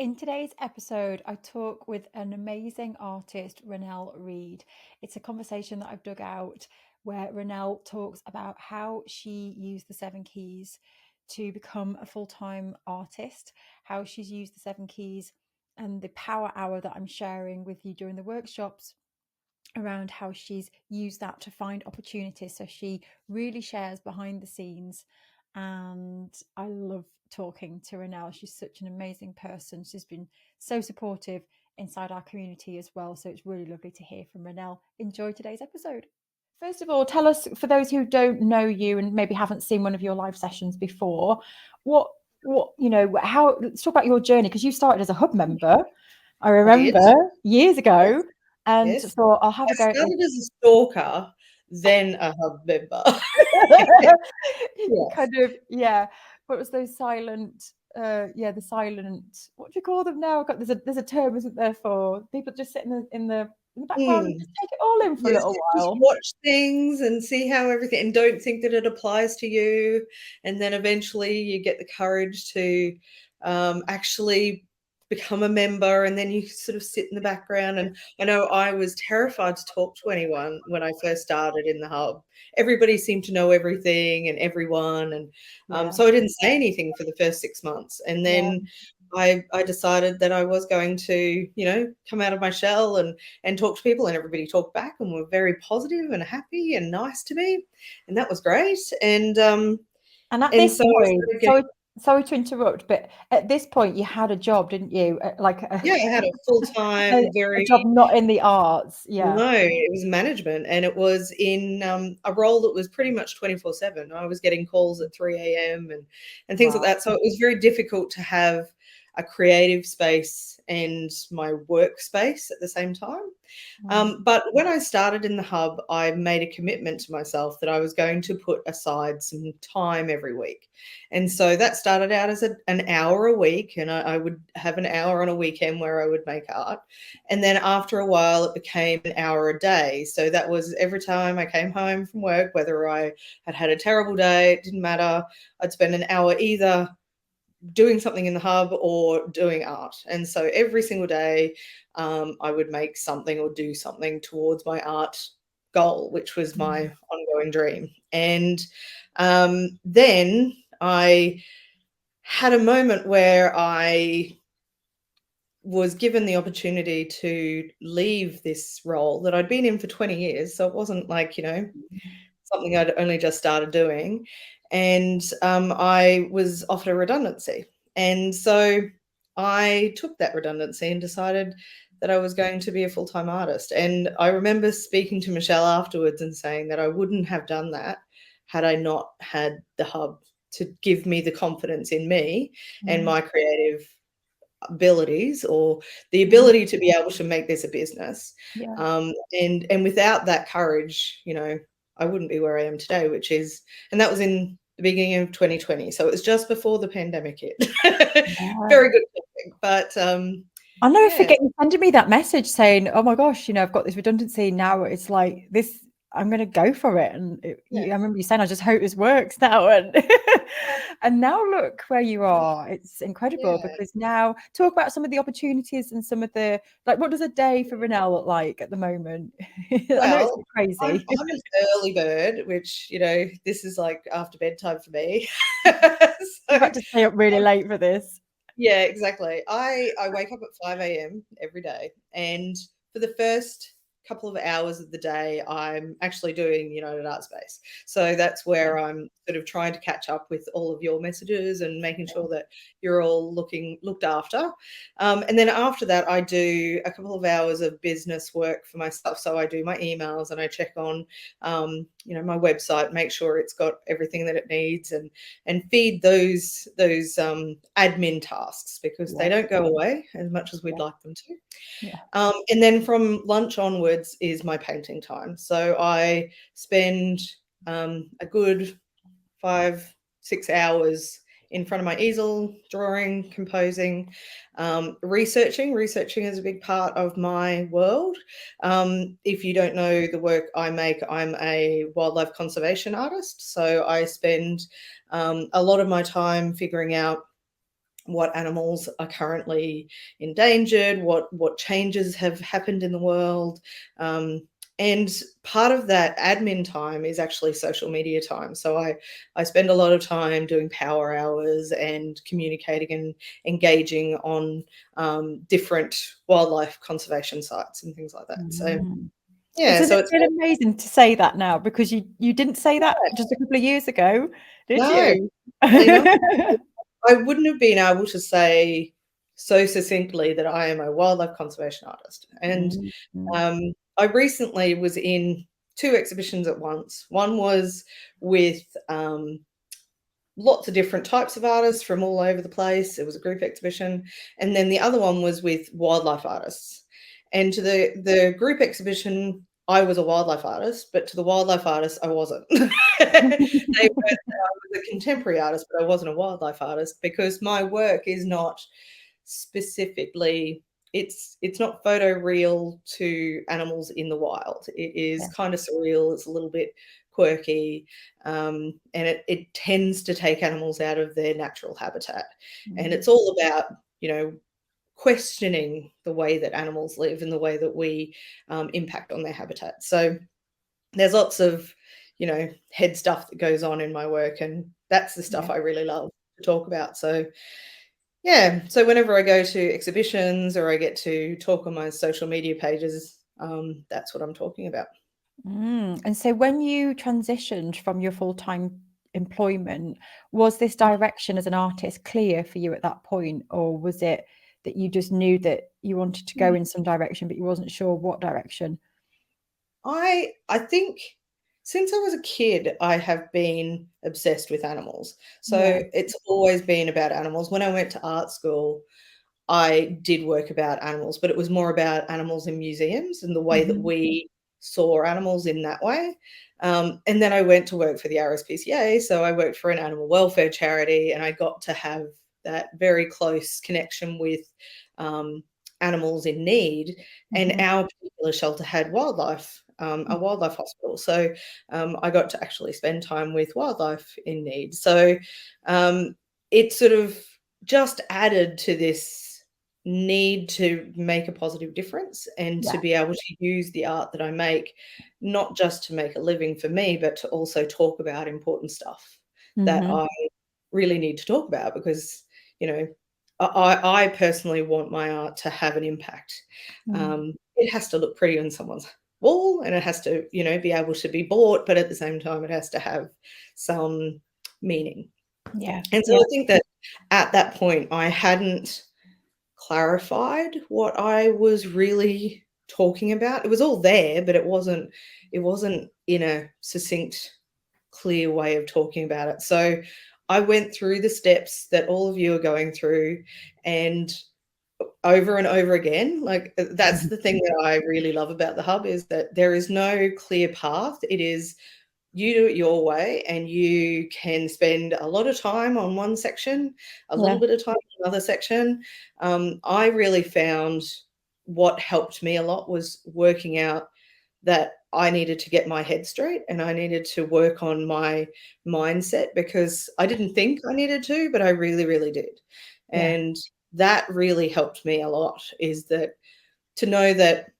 In today's episode, I talk with an amazing artist, Ronelle Reid. It's a conversation that I've dug out where Ronelle talks about how she used the seven keys to become a full-time artist, how she's used the seven keys and the power hour that I'm sharing with you during the workshops around how she's used that to find opportunities. So she really shares behind the scenes, and I love talking to Ronelle. She's such an amazing person. She's been so supportive inside our community as well. So it's really lovely to hear from Ronelle. Enjoy today's episode. First of all, tell us, for those who don't know you and maybe haven't seen one of your live sessions before, what how, let's talk about your journey, because you started as a hub member, I I did. remember, years ago, Yes. and Yes. thought I'll have I a go at this. started as a stalker, then a hub member. Yes. Kind of, yeah. What was those silent? The silent. What do you call them now? There's a term, isn't there, for people just sitting in the background and Mm. just take it all in for a Yes, little just while. watch things and see how everything, and don't think that it applies to you, and then eventually you get the courage to actually become a member, and then you sort of sit in the background. And I know I was terrified to talk to anyone when I first started in the hub. Everybody seemed to know everything and everyone, and Yeah, so I didn't say anything for the first 6 months, and yeah, then I decided that I was going to, come out of my shell and talk to people, and everybody talked back and were very positive and happy and nice to me, and that was great. and at And this so I point, started getting, sorry to interrupt, but at this point you had a job, didn't you? Like yeah, I had a full-time, a very, job not in the arts. Yeah. no, it was management, and it was in a role that was pretty much 24/7. I was getting calls at 3 a.m. and things like Wow. that. So it was very difficult to have a creative space and my workspace at the same time. Mm. But when I started in the hub, I made a commitment to myself that I was going to put aside some time every week. And so that started out as an hour a week, and I would have an hour on a weekend where I would make art. And then after a while, it became an hour a day. So that was every time I came home from work, whether I had had a terrible day, it didn't matter. I'd spend an hour either doing something in the hub or doing art. And so every single day, I would make something or do something towards my art goal, which was my ongoing dream. And then I had a moment where I was given the opportunity to leave this role that I'd been in for 20 years. So it wasn't like, something I'd only just started doing. And I was offered a redundancy. And so I took that redundancy and decided that I was going to be a full time artist. And I remember speaking to Michelle afterwards and saying that I wouldn't have done that had I not had the hub to give me the confidence in me and Mm. my creative abilities, or the Mhm. ability to be able to make this a business. Yeah. And without that courage, I wouldn't be where I am today, and that was in the beginning of 2020. So it was just before the pandemic hit. Yeah. Very good thinking. But I'll never yeah, forget you sending me that message saying, "Oh my gosh, I've got this redundancy now. It's like this. I'm going to go for it." And I remember you saying, "I just hope this works now." And and now look where you are. It's incredible, yeah. because now talk about some of the opportunities and some of the, like, what does a day for Ronelle look like at the moment? I know it's Well, a bit I'm crazy. I'm an early bird, which this is like after bedtime for me. You've So had to stay up really late for this. yeah, exactly. I wake up at 5 a.m. every day, and for the first couple of hours of the day, I'm actually doing United Artspace. So that's Yeah. where I'm sort of trying to catch up with all of your messages and making sure that you're all looked after. And then after that, I do a couple of hours of business work for myself. So I do my emails and I check on, my website, make sure it's got everything that it needs, and feed those admin tasks, because they Yeah. don't go away as much as we'd Yeah. like them to. Yeah. And then from lunch onwards is my painting time. So I spend a good 5-6 hours in front of my easel, drawing, composing, researching. Researching is a big part of my world. If you don't know the work I make, I'm a wildlife conservation artist. So I spend a lot of my time figuring out what animals are currently endangered, what changes have happened in the world. And part of that admin time is actually social media time. So I spend a lot of time doing power hours and communicating and engaging on different wildlife conservation sites and things like that. So yeah, Doesn't so it it's feel amazing to say that now? Because you didn't say that just a couple of years ago, did no, you? really not. I wouldn't have been able to say so succinctly that I am a wildlife conservation artist. And Mm. I recently was in two exhibitions at once. One was with lots of different types of artists from all over the place. It was a group exhibition. And then the other one was with wildlife artists. And to the group exhibition, I was a wildlife artist, but to the wildlife artists, I wasn't. They were, I was a contemporary artist, but I wasn't a wildlife artist because my work is not specifically, it's not photoreal to animals in the wild. It is Yeah. kind of surreal. It's a little bit quirky, and it tends to take animals out of their natural habitat. And it's all about, questioning the way that animals live and the way that we impact on their habitat. So there's lots of, head stuff that goes on in my work, and that's the stuff Yeah. I really love to talk about. So yeah, so whenever I go to exhibitions or I get to talk on my social media pages, that's what I'm talking about. And so when you transitioned from your full-time employment, was this direction as an artist clear for you at that point, or was it that you just knew that you wanted to go in some direction, but you wasn't sure what direction? I think since I was a kid, I have been obsessed with animals. Yeah. So it's always been about animals. When I went to art school, I did work about animals, but it was more about animals in museums and the way that Mhm. we saw animals in that way. And then I went to work for the RSPCA. So I worked for an animal welfare charity, and I got to have that very close connection with um, animals in need. And Mhm. our particular shelter had wildlife, a Mm. wildlife hospital. So I got to actually spend time with wildlife in need. So it sort of just added to this need to make a positive difference and to Yeah. be able to use the art that I make, not just to make a living for me, but to also talk about important stuff that Mhm. I really need to talk about because, you know, I personally want my art to have an impact. Mm. It has to look pretty on someone's wall and it has to, be able to be bought, but at the same time, it has to have some meaning. Yeah. And so Yeah. I think that at that point, I hadn't clarified what I was really talking about. It was all there, but it wasn't in a succinct, clear way of talking about it. So I went through the steps that all of you are going through and over and over again. Like that's the thing that I really love about the hub is that there is no clear path. It is you do it your way and you can spend a lot of time on one section, a Yeah. little bit of time on another section. I really found what helped me a lot was working out that I needed to get my head straight and I needed to work on my mindset because I didn't think I needed to, but I really, really did. Yeah. And that really helped me a lot is that to know that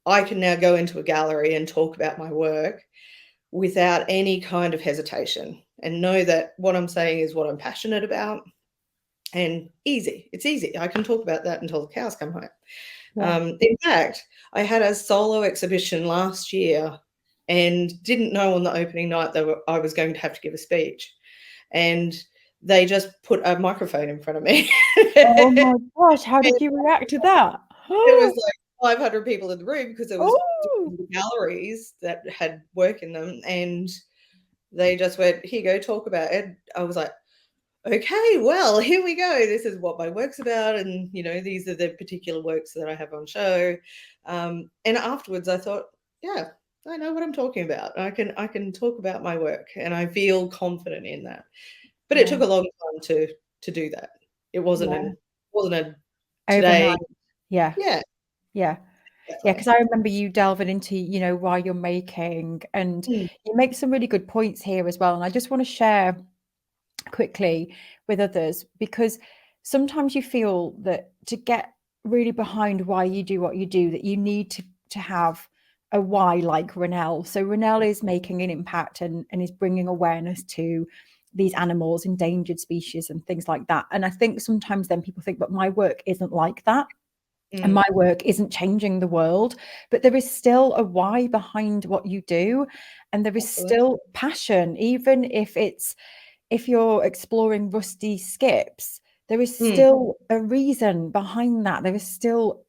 I can now go into a gallery and talk about my work without any kind of hesitation and know that what I'm saying is what I'm passionate about and easy. It's easy. I can talk about that until the cows come home. Yeah. In fact, I had a solo exhibition last year and didn't know on the opening night that I was going to have to give a speech. And they just put a microphone in front of me. Oh And my gosh, how did you react to that? there was like 500 people in the room because there was Oh. galleries that had work in them. And they just went, "Here you go, talk about it." I was like, "Okay, well, here we go. This is what my work's about, and these are the particular works that I have on show." And afterwards, I thought, "Yeah, I know what I'm talking about. I can talk about my work, and I feel confident in that." But it Yeah. took a long time to do that. It Yeah. wasn't a today. Overnight. Yeah. Yeah, Yeah. Yeah, definitely. because I remember you delving into, why you're making, and Mm, you make some really good points here as well. And I just want to share quickly with others because sometimes you feel that to get really behind why you do what you do, that you need to have a why, like Ronelle. So Ronelle is making an impact and is bringing awareness to these animals, endangered species and things like that. And I think sometimes then people think, but my work isn't like that. And my work isn't changing the world, but there is still a why behind what you do. And there is Absolutely. still passion, even if you're exploring rusty skips, there is still a reason behind that. There is still,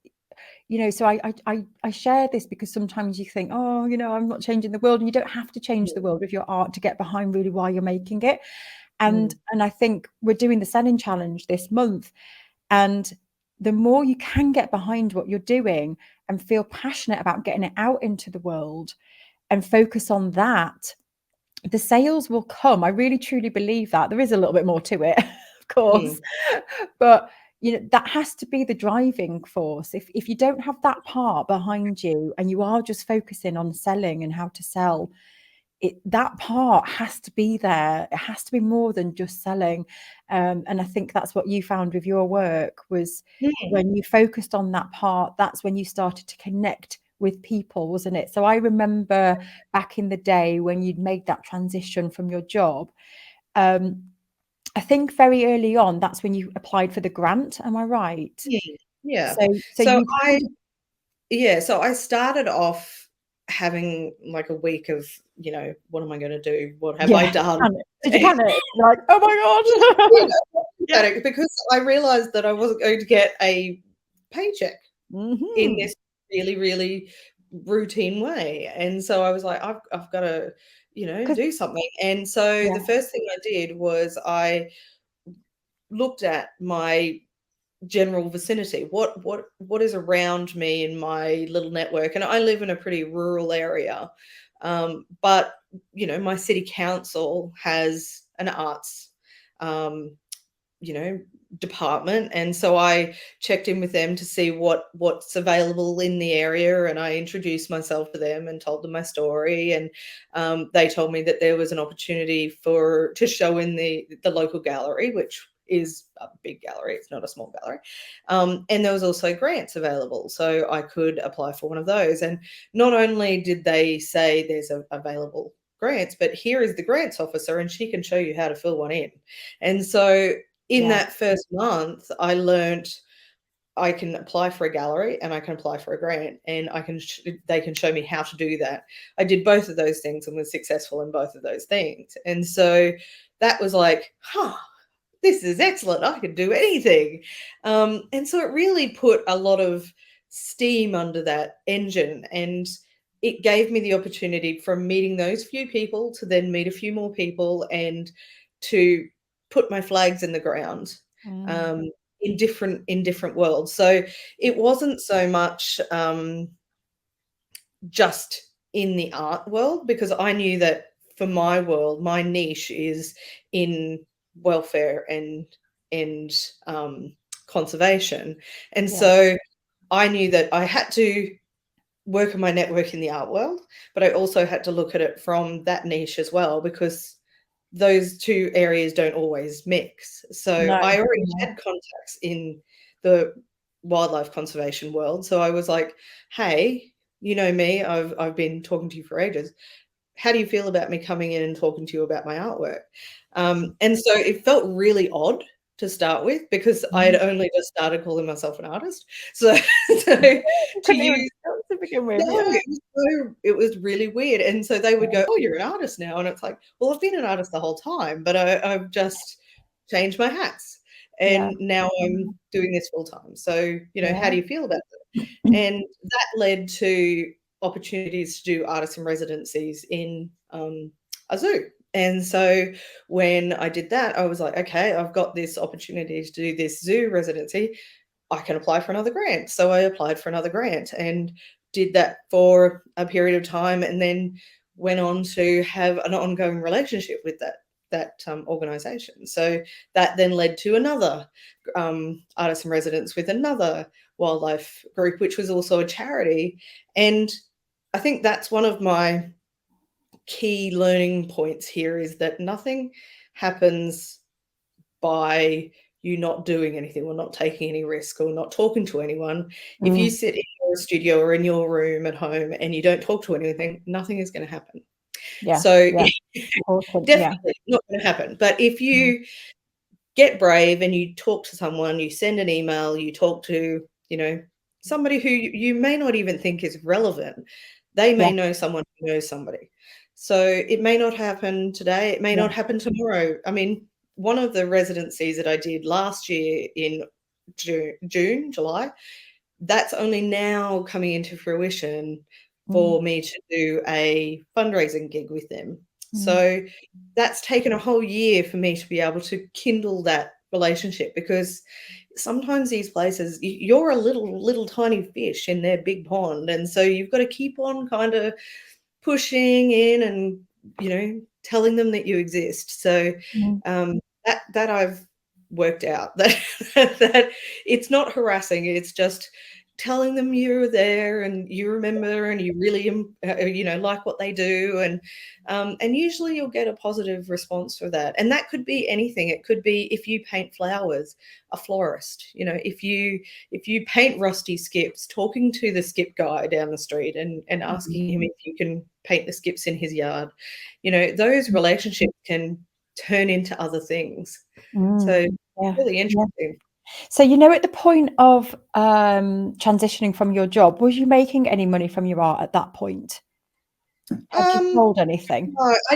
so I share this because sometimes you think, oh, I'm not changing the world, and you don't have to change the world with your art to get behind really why you're making it. And I think we're doing the Selling Challenge this month, and the more you can get behind what you're doing and feel passionate about getting it out into the world and focus on that, the sales will come. I really truly believe that. There is a little bit more to it, of course, but that has to be the driving force. If you don't have that part behind you and you are just focusing on selling and how to sell, that part has to be there. It has to be more than just selling. And I think that's what you found with your work was when you focused on that part, that's when you started to connect with people, wasn't it? So I remember back in the day when you'd made that transition from your job. I think very early on, that's when you applied for the grant. Am I right? Yeah. So So you I kind of, so I started off having like a week of, what am I going to do? What have I yeah, done? panic. Did you panic? You're like, oh my God. Yeah. Panic, because I realized that I wasn't going to get a paycheck in Mm-hmm. this really, really routine way. And so I was like, I've got to, Because do something. And so yeah, the first thing I did was I looked at my general vicinity. What is around me in my little network? And I live in a pretty rural area. But my city council has an arts um, you know department, and so I checked in with them to see what's available in the area, and I introduced myself to them and told them my story, and they told me that there was an opportunity to show in the local gallery, which is a big gallery, it's not a small gallery, and there was also grants available, so I could apply for one of those. And not only did they say there's available grants, but here is the grants officer and she can show you how to fill one in. And so in yeah. that first month, I learned I can apply for a gallery and I can apply for a grant, and they can show me how to do that. I did both of those things and was successful in both of those things. And so that was like, this is excellent. I can do anything. And so it really put a lot of steam under that engine, and it gave me the opportunity from meeting those few people to then meet a few more people and to put my flags in the ground Mm, um, in different worlds. So it wasn't so much just in the art world, because I knew that for my world, my niche is in welfare and conservation, and yeah. so I knew that I had to work on my network in the art world, but I also had to look at it from that niche as well, because those two areas don't always mix. So No, I already no. had contacts in the wildlife conservation world. So I was like, hey, you know me, I've been talking to you for ages. How do you feel about me coming in and talking to you about my artwork? And so it felt really odd to start with, because I had Mm. only just started calling myself an artist. So, so You to couldn't even use start to begin with, no, yeah. it was really weird, and so they would go, "Oh, you're an artist now," and it's like, "Well, I've been an artist the whole time, but I've just changed my hats, Yeah. and now I'm Mhm. doing this full time. So, how Yeah. do you feel about it?" And that led to opportunities to do artists in residencies in a zoo. And so when I did that, I was like, "Okay, I've got this opportunity to do this zoo residency. I can apply for another grant." So I applied for another grant and did that for a period of time, and then went on to have an ongoing relationship with that organization. So that then led to another artist in residence with another wildlife group, which was also a charity. And I think that's one of my key learning points here, is that nothing happens by you not doing anything or not taking any risk or not talking to anyone. If you Mm. sit in your studio or in your room at home and you don't talk to anything, nothing is going to happen. Yeah, So yeah, important. Yeah. definitely not going to happen. But if Mm. you get brave and you talk to someone, you send an email, you talk to, somebody who you may not even think is relevant. They Yeah, may know someone who knows somebody. So it may not happen today, it may yeah. not happen tomorrow. I mean, one of the residencies that I did last year in June, July, that's only now coming into fruition Mm, for me to do a fundraising gig with them. mm, So that's taken a whole year for me to be able to kindle that relationship, because sometimes these places, you're a little tiny fish in their big pond, and so you've got to keep on kind of pushing in and telling them that you exist. So mm, that I've worked out that that it's not harassing, it's just telling them you're there and you remember and you really like what they do, and usually you'll get a positive response for that. And that could be anything. It could be if you paint flowers, a florist, if you paint rusty skips, talking to the skip guy down the street and asking him mm, if you can paint the skips in his yard. Those mm, relationships can turn into other things. mm. So Yeah, really yeah. interesting. So, at the point of transitioning from your job, was you making any money from your art at that point? Had you Um, sold anything? no, I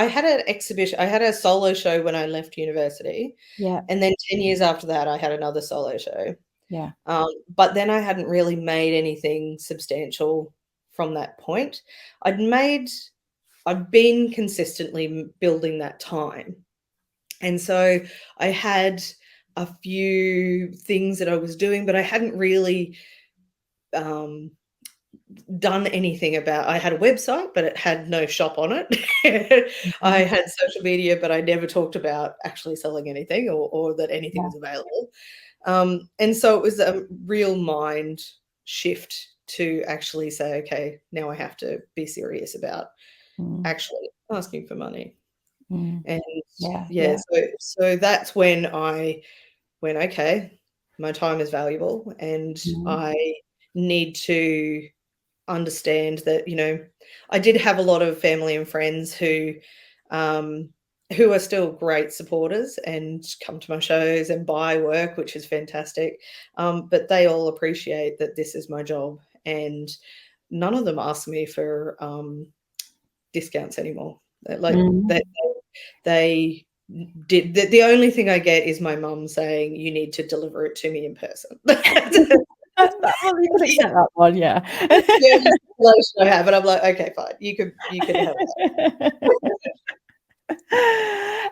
had an exhibition. I had a solo show when I left university, Yeah, and then 10 years after that, I had another solo show. yeah. But then I hadn't really made anything substantial from that point. I'd been consistently building that time. And so I had a few things that I was doing, but I hadn't really um, done anything about. I had a website, but it had no shop on it. I Mhm. had social media, but I never talked about actually selling anything or that anything Yeah. was available. And so it was a real mind shift to actually say, okay, now I have to be serious about Mm, actually asking for money. mm. And Yeah, yeah, yeah. so that's when I went, okay, my time is valuable and Mm, I need to understand that, I did have a lot of family and friends um, who are still great supporters and come to my shows and buy work, which is fantastic. But they all appreciate that this is my job, and none of them ask me for discounts anymore. Like mm. they did. The only thing I get is my mum saying, "You need to deliver it to me in person." Well, you can accept that one, yeah. The only relation I have, and I'm like, "Okay, fine. You can have that."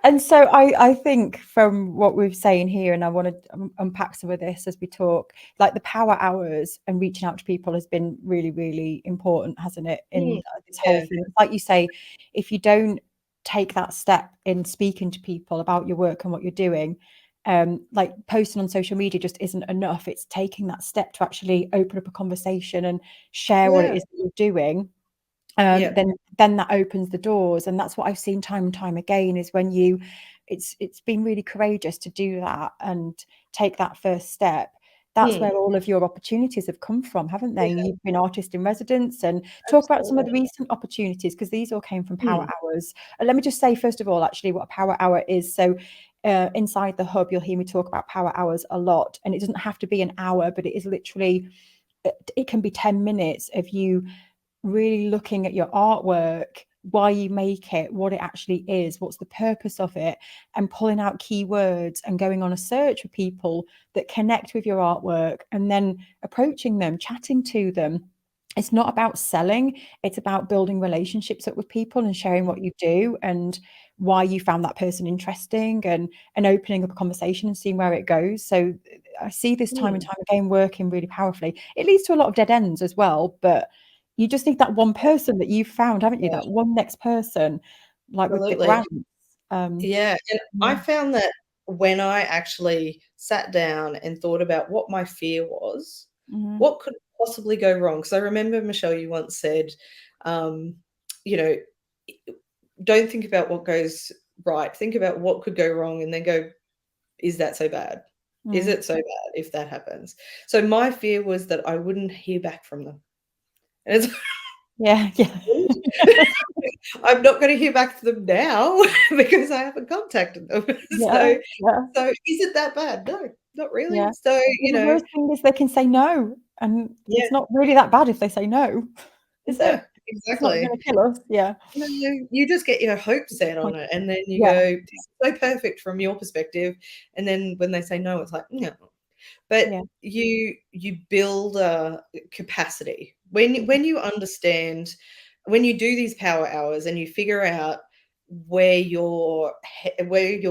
And so I think from what we're saying here, and I want to unpack some of this as we talk, like the power hours and reaching out to people has been really, really important, hasn't it, in Mm, this whole yeah, thing? Like you say, if you don't take that step in speaking to people about your work and what you're doing, like posting on social media just isn't enough. It's taking that step to actually open up a conversation and share what it yeah, is that you're doing. yeah, Then that opens the doors, and that's what I've seen time and time again is when it's been really courageous to do that and take that first step. That's mm, where all of your opportunities have come from, haven't they? yeah, You've been artist in residence, and talk about some of absolutely. the recent opportunities, because these all came from power Mm, hours. And let me just say first of all actually what a power hour is. So inside the hub you'll hear me talk about power hours a lot, and it doesn't have to be an hour, but it is literally, it can be 10 minutes of you really looking at your artwork, why you make it, what it actually is, what's the purpose of it, and pulling out keywords and going on a search for people that connect with your artwork and then approaching them, chatting to them. It's not about selling, it's about building relationships up with people and sharing what you do and why you found that person interesting, and opening up a conversation and seeing where it goes. So I see this time and mm, time again working really powerfully. It leads to a lot of dead ends as well, but you just need that one person that you've found, haven't you? yeah, That one next person, like with the absolutely. grants. Um, Yeah, and I yeah. found that when I actually sat down and thought about what my fear was, Mhm. what could possibly go wrong? Because I remember, Michelle, you once said, um, you know, don't think about what goes right, think about what could go wrong and then go, is that so bad? Is Mm. it so bad if that happens? So my fear was that I wouldn't hear back from them. And it's Yeah, yeah. I'm not gonna hear back from them now because I haven't contacted them. Yeah, So yeah, so is it that bad? No, not really. yeah. So, Well, the worst thing is they can say no, and yeah, it's not really that bad if they say no, is no, it? It's not exactly. gonna kill us. Yeah. No, you just get your hopes set Like, on it, and then you yeah, go, "This is so perfect from your perspective," and then when they say no, it's like, "No." But yeah. you build a capacity. Mhm, When you understand, when you do these power hours and you figure out where your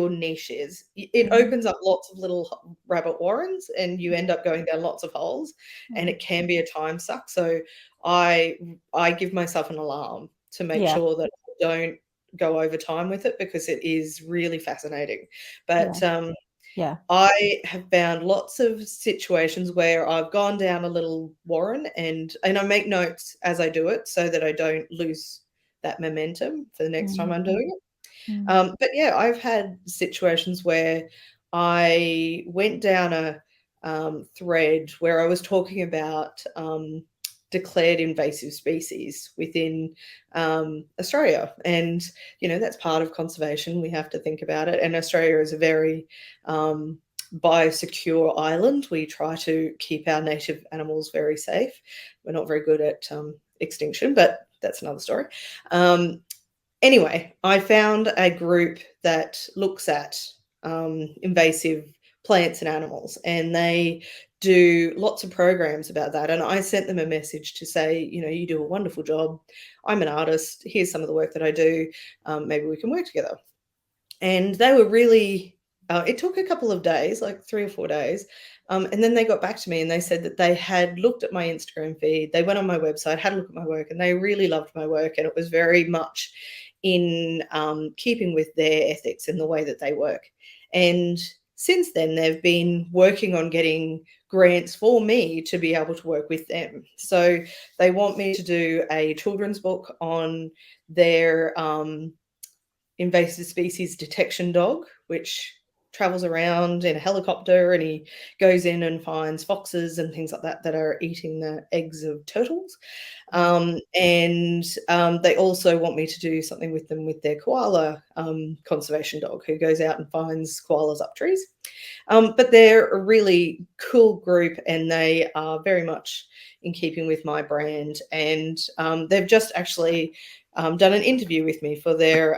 niche is, it mhm, opens up lots of little rabbit warrens, and you end up going down lots of holes, and mhm. it can be a time suck. So I I give myself an alarm to make Yeah, sure that I don't go over time with it because it is really fascinating. yeah, But yeah. I have found lots of situations where I've gone down a little warren, and I make notes as I do it so that I don't lose that momentum for the next time Mm, I'm doing it. mm. But yeah, I've had situations where I went down a thread where I was talking about declared invasive species within Australia, and that's part of conservation. We have to think about it, and Australia is a very biosecure island. We try to keep our native animals very safe. We're not very good at extinction, but that's another story. Um, Anyway, I found a group that looks at invasive plants and animals, and they do lots of programs about that. And I sent them a message to say, you do a wonderful job. I'm an artist. Here's some of the work that I do. Maybe we can work together. And they were really, it took a couple of days, like 3 or 4 days. And then they got back to me and they said that they had looked at my Instagram feed, they went on my website, had a look at my work, and they really loved my work. And it was very much in keeping with their ethics and the way that they work. And since then, they've been working on getting grants for me to be able to work with them. So they want me to do a children's book on their invasive species detection dog, which travels around in a helicopter, and he goes in and finds foxes and things like that that are eating the eggs of turtles. And they also want me to do something with them with their koala conservation dog, who goes out and finds koalas up trees. But they're a really cool group, and they are very much in keeping with my brand. And they've just actually done an interview with me for their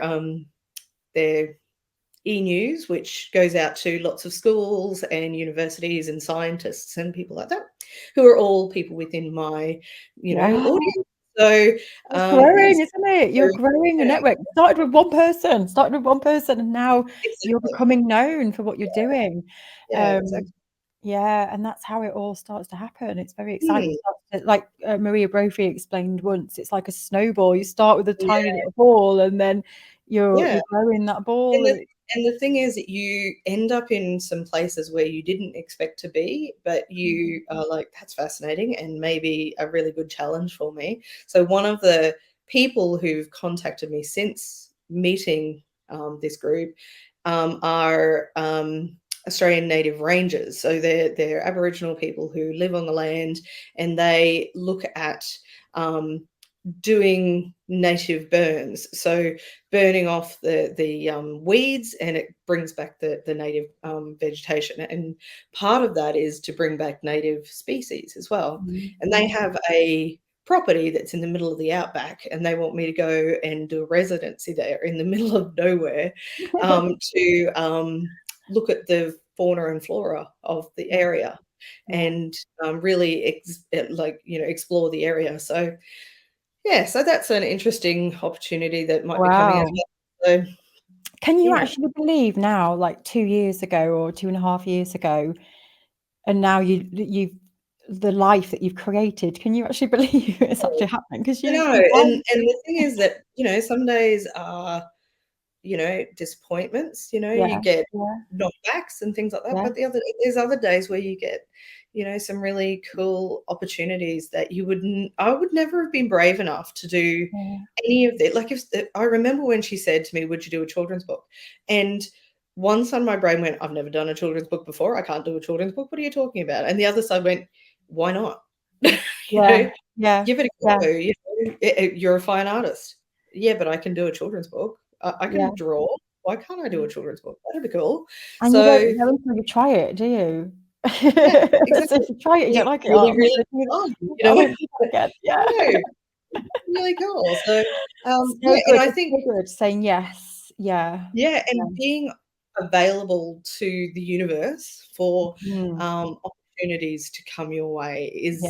e-news, which goes out to lots of schools and universities and scientists and people like that, who are all people within my, Wow. audience. So, It's yes, growing, isn't it? so You're growing a yeah, network. Started with one person, and now you're exactly. becoming known for what you're doing. Yeah, Um, exactly. yeah, and that's how it all starts to happen. It's very exciting. Mm, It starts to, like Maria Brophy explained once, it's like a snowball. You start with a tiny yeah, little ball, and then you're yeah. growing that ball. And the thing is that you end up in some places where you didn't expect to be, but Mhm. you are like, "That's fascinating and maybe a really good challenge for me." So one of the people who've contacted me since meeting, this group, are, Australian native rangers. So they're Aboriginal people who live on the land, and they look at, um, doing native burns, so burning off the weeds, and it brings back the native vegetation. And part of that is to bring back native species as well. And they Mhm. have a property that's in the middle of the outback, and they want me to go and do a residency there in the middle of nowhere, to look at the fauna and flora of the Yeah, area, yeah. and really explore the area. So yeah, so that's an interesting opportunity that might be coming up. Wow. So, Can you yeah. actually believe now, like 2 years ago or 2.5 years ago, and now you've the life that you've created, can you actually believe it's actually happening? 'Cause I you know, you can't. and the thing is that, some days are, disappointments, you Yeah, get yeah, knockbacks and things like that, yeah, but there's other days where you get, some really cool opportunities that I would never have been brave enough to do yeah. any of that. Like, if I remember when she said to me, "Would you do a children's book?" And one side of my brain went, I've never done a children's book before. I can't do a children's book. What are you talking about? And the other side went, why not? You Yeah, know, yeah, give it yeah, a go. You know, you're a fine artist. Yeah, but I can do a children's book. I yeah. can draw. Why can't I do a children's book? That'd be cool. And you don't So know until you try it, do you? yeah, So exactly. if you try it, you don't It's like it, "Oh, really, I'm not really gonna do fun, that. I won't do that again." Yeah. No, really cool. So, So yeah, and good, I it's think, so good saying yes. Yeah. yeah, Yeah. and being available to the universe for Mm. opportunities to come your way Yeah. is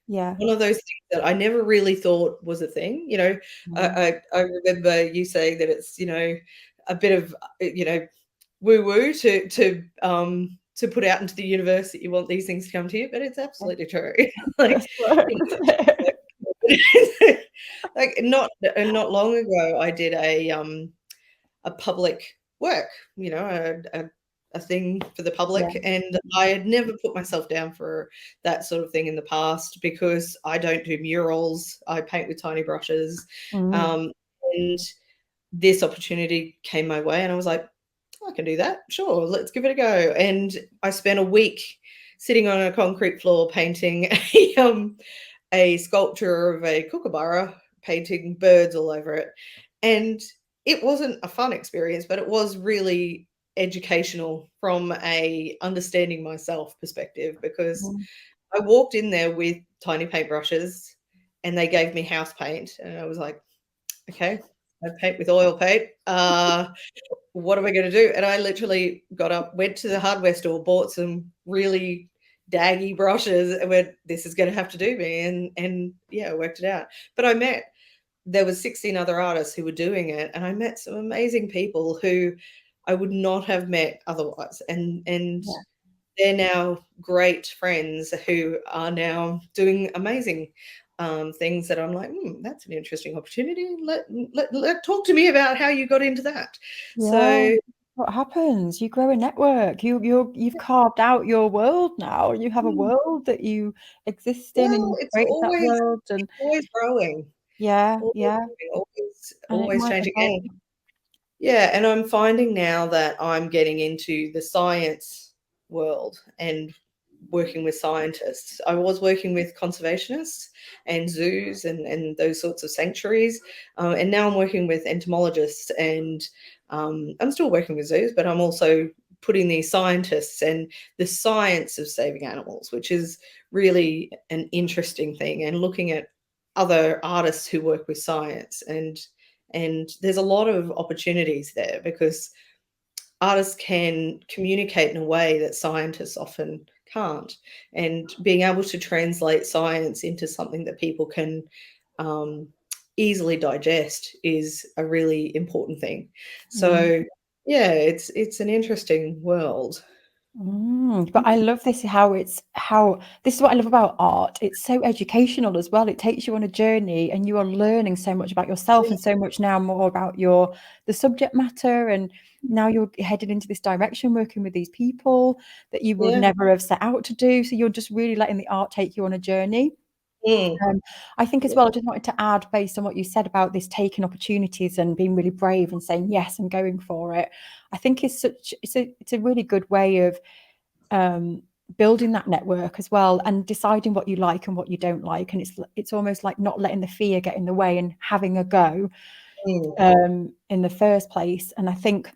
Yeah. one of those things that I never really thought was a thing. You know, Mm. I remember you saying that it's, a bit of, woo woo to put out into the universe that you want these things to come to you, but it's Yeah. absolutely true. Like, That's right. you like not long ago, I did a public work, a thing for the Yeah. public, and I had never put myself down for that sort of thing in the past because I don't do murals. I paint with tiny brushes, Mm. um, and this opportunity came my way, and I was like, I can do that. Sure, let's give it a go. And I spent a week sitting on a concrete floor painting a sculpture of a kookaburra, painting birds all over it. And it wasn't a fun experience, but it was really educational from a understanding myself perspective, because Mm. I walked in there with tiny paintbrushes and they gave me house paint, and I was like, okay, I paint with oil paint. What am I going to do? And I literally got up, went to the hardware store, bought some really daggy brushes, and went, this is going to have to do me. And yeah, I worked it out. But there was 16 other artists who were doing it, and I met some amazing people who I would not have met otherwise. And Yeah. they're now great friends who are now doing amazing things that I'm like, that's an interesting opportunity. Let talk to me about how you got into that. Yeah. So What happens? You grow a network. You've carved out your world now. You have a mm, world that you exist in, and well, you've created that world. And it's always growing, yeah, always yeah. growing, always And it always might changing. evolve. And yeah, and I'm finding now that I'm getting into the science world and working with scientists. I was working with conservationists and zoos and those sorts of sanctuaries, and now I'm working with entomologists, and I'm still working with zoos, but I'm also putting these scientists and the science of saving animals, which is really an interesting thing, and looking at other artists who work with science, and there's a lot of opportunities there because artists can communicate in a way that scientists often can't. And being able to translate science into something that people can um, easily digest is a really important thing. Mm. So yeah, it's an interesting world. But I love this, how this is what I love about art. It's so educational as well. It takes you on a journey and you are learning so much about yourself Yeah. and so much now more about the subject matter. And now you're headed into this direction, working with these people that you would Yeah. never have set out to do. So you're just really letting the art take you on a journey. Mm. I think as Yeah. well, I just wanted to add, based on what you said about this taking opportunities and being really brave and saying yes and going for it. I think it's a really good way of um, building that network as well, and deciding what you like and what you don't like. And it's almost like not letting the fear get in the way and having a go Mm. in the first place. And I think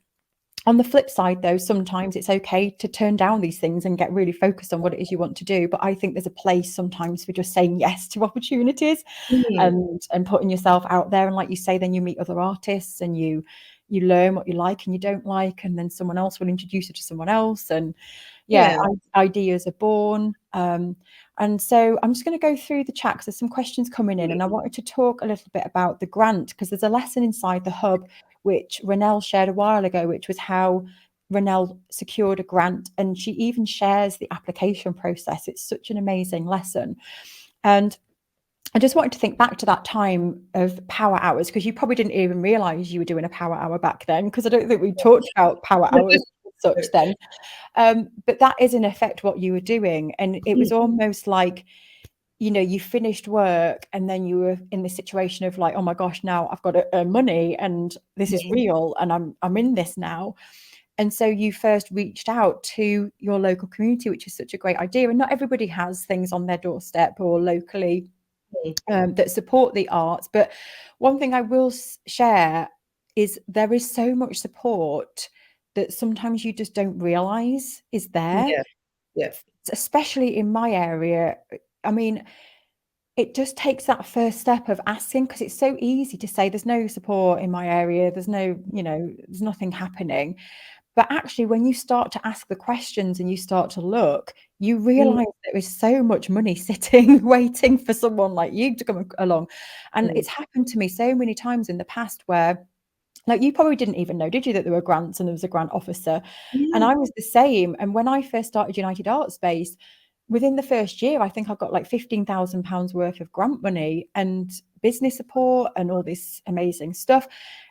on the flip side, though, sometimes it's okay to turn down these things and get really focused on what it is you want to do. But I think there's a place sometimes for just saying yes to opportunities Mm. and putting yourself out there. And like you say, then you meet other artists and you learn what you like and you don't like, and then someone else will introduce you to someone else. And yeah, Yeah. ideas are born. And so I'm just going to go through the chat because there's some questions coming in, and I wanted to talk a little bit about the grant, because there's a lesson inside the hub which Ronelle shared a while ago, which was how Ronelle secured a grant, and she even shares the application process. It's such an amazing lesson. And I just wanted to think back to that time of power hours, because you probably didn't even realize you were doing a power hour back then, because I don't think we talked about power hours as such then. But that is in effect what you were doing. And it was almost like, you finished work and then you were in this situation of like, oh my gosh, now I've got to earn money and this is real and I'm in this now. And so you first reached out to your local community, which is such a great idea. And not everybody has things on their doorstep or locally that support the arts. But one thing I will share is there is so much support that sometimes you just don't realize is there, Yeah. Yeah. especially in my area. I mean, it just takes that first step of asking, because it's so easy to say there's no support in my area, there's no, there's nothing happening. But actually, when you start to ask the questions and you start to look, you Mm, realize there is so much money sitting, waiting for someone like you to come along. And mm. it's happened to me so many times in the past where, like, you probably didn't even know, did you, that there were grants and there was a grant officer? And Yeah. I was the same. And when I first started United Artspace, within the first year, I think I got like £15,000 worth of grant money and business support and all this amazing stuff.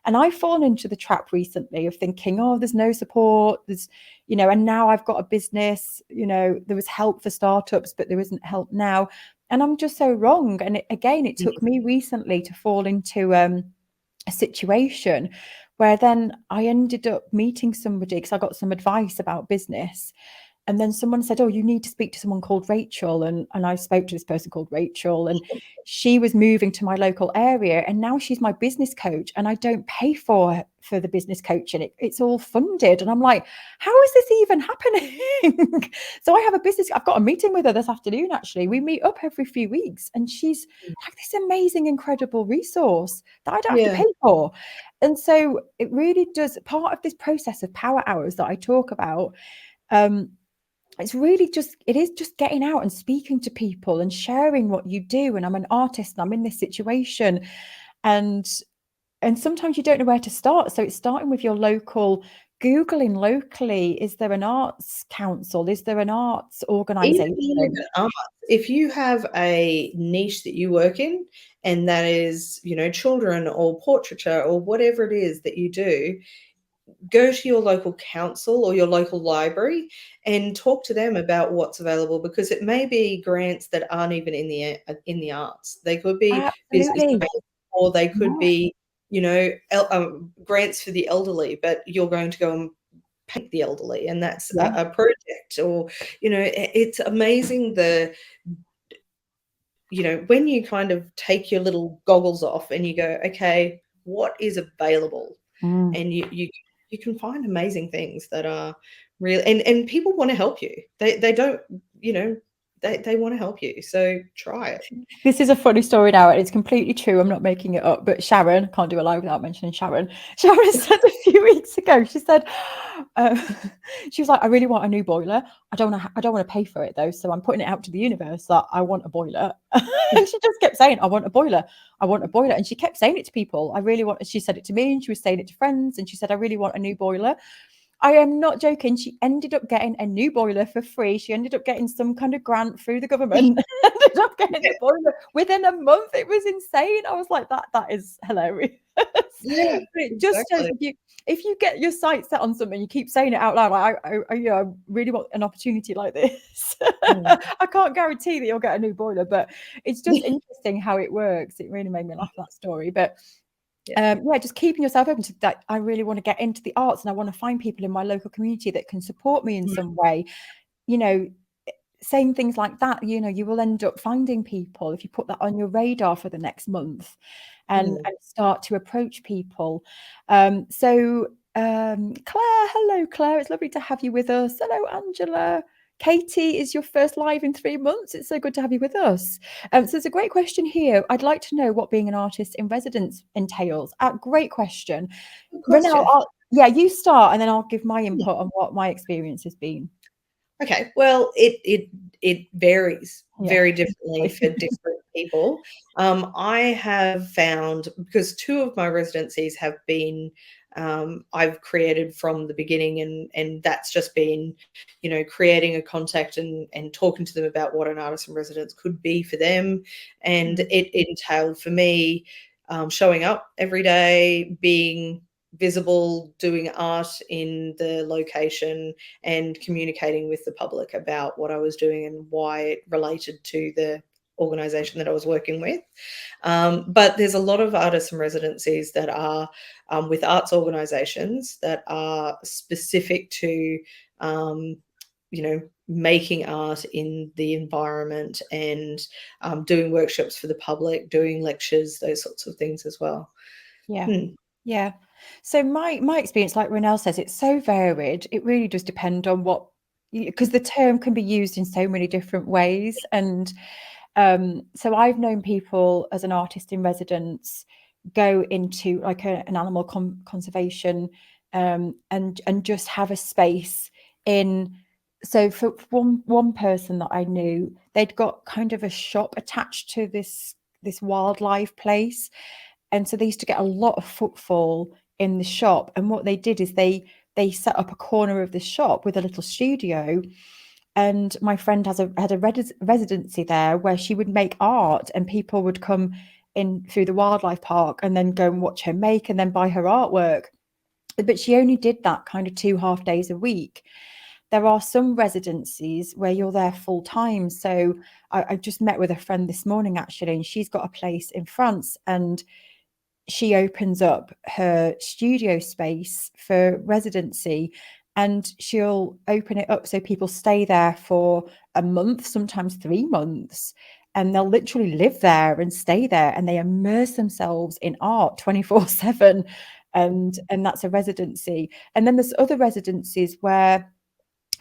And I've fallen into the trap recently of thinking, oh, there's no support, and now I've got a business, there was help for startups, but there isn't help now. And I'm just so wrong. And it Mm, took me recently to fall into a situation where then I ended up meeting somebody because I got some advice about business. And then someone said, oh, you need to speak to someone called Rachel. And I spoke to this person called Rachel, and she was moving to my local area. And now she's my business coach, and I don't pay for the business coaching. It's all funded. And I'm like, how is this even happening? So I have a business, I've got a meeting with her this afternoon, actually. We meet up every few weeks, and she's like this amazing, incredible resource that I don't have to yeah. pay for. And so it really does, part of this process of power hours that I talk about, um, it is just getting out and speaking to people and sharing what you do. And I'm an artist and I'm in this situation, and sometimes you don't know where to start. So it's starting with your local, Googling locally, is there an arts council? Is there an arts Even organization? even arts, if you have a niche that you work in, and that is, children or portraiture or whatever it is that you do, go to your local council or your local library and talk to them about what's available, because it may be grants that aren't even in the arts. They could be business Absolutely. grants, or they could Yeah. be, grants for the elderly, but you're going to go and paint the elderly, and that's Yeah. a project. Or it's amazing when you kind of take your little goggles off and you go, okay, what is available? Mm. And you can find amazing things that are real, and people want to help you. They don't, they want to help you, so try it. This is a funny story now, and it's completely true. I'm not making it up. But Sharon, I can't do a live without mentioning Sharon. Sharon said a few weeks ago, she said, uh, she was like, I really want a new boiler. I don't want to pay for it though. So I'm putting it out to the universe that I want a boiler. And she just kept saying, I want a boiler. I want a boiler. And she kept saying it to people. I really want, she said it to me, and she was saying it to friends. And she said, I really want a new boiler. I am not joking. She ended up getting a new boiler for free. She ended up getting some kind of grant through the government. Ended up getting the boiler within a month. It was insane. I was like, that is hilarious. Yeah, But it just shows, exactly. if you get your sights set on something, you keep saying it out loud. Like, I really want an opportunity like this. Mm. I can't guarantee that you'll get a new boiler, but it's just interesting how it works. It really made me laugh, that story. But Yeah. yeah, just keeping yourself open to that. I really want to get into the arts, and I want to find people in my local community that can support me in Mm, some way. You know, saying things like that, you will end up finding people if you put that on your radar for the next month, and mm. start to approach people. Claire, hello, Claire. It's lovely to have you with us. Hello, Angela. Katie, is your first live in 3 months. It's so good to have you with us. So there's a great question here. I'd like to know what being an artist in residence entails. Great question. Good Ronelle, question. yeah, you start, and then I'll give my Yeah. input on what my experience has been. Okay, well, it varies Yeah. very differently for different people. I have found, because 2 of my residencies have been, I've created from the beginning, and that's just been, creating a contact and talking to them about what an artist in residence could be for them. And Mm. it entailed for me, showing up every day, being visible, doing art in the location, and communicating with the public about what I was doing and why it related to organization that I was working with. But there's a lot of artists and residencies that are with arts organizations that are specific to, making art in the environment and doing workshops for the public, doing lectures, those sorts of things as well. Yeah. Hmm. Yeah. So my experience, like Ronelle says, it's so varied. It really does depend on what, because the term can be used in so many different ways. And so I've known people as an artist in residence go into like an animal conservation, and just have a space in. So for one person that I knew, they'd got kind of a shop attached to this wildlife place, and so they used to get a lot of footfall in the shop. And what they did is they set up a corner of the shop with a little studio. And my friend had a residency there where she would make art, and people would come in through the wildlife park and then go and watch her make and then buy her artwork. But she only did that kind of 2 half days a week. There are some residencies where you're there full time. So I just met with a friend this morning actually, and she's got a place in France, and she opens up her studio space for residency, and she'll open it up so people stay there for a month, sometimes 3 months, and they'll literally live there and stay there, and they immerse themselves in art 24/7. And that's a residency. And then there's other residencies where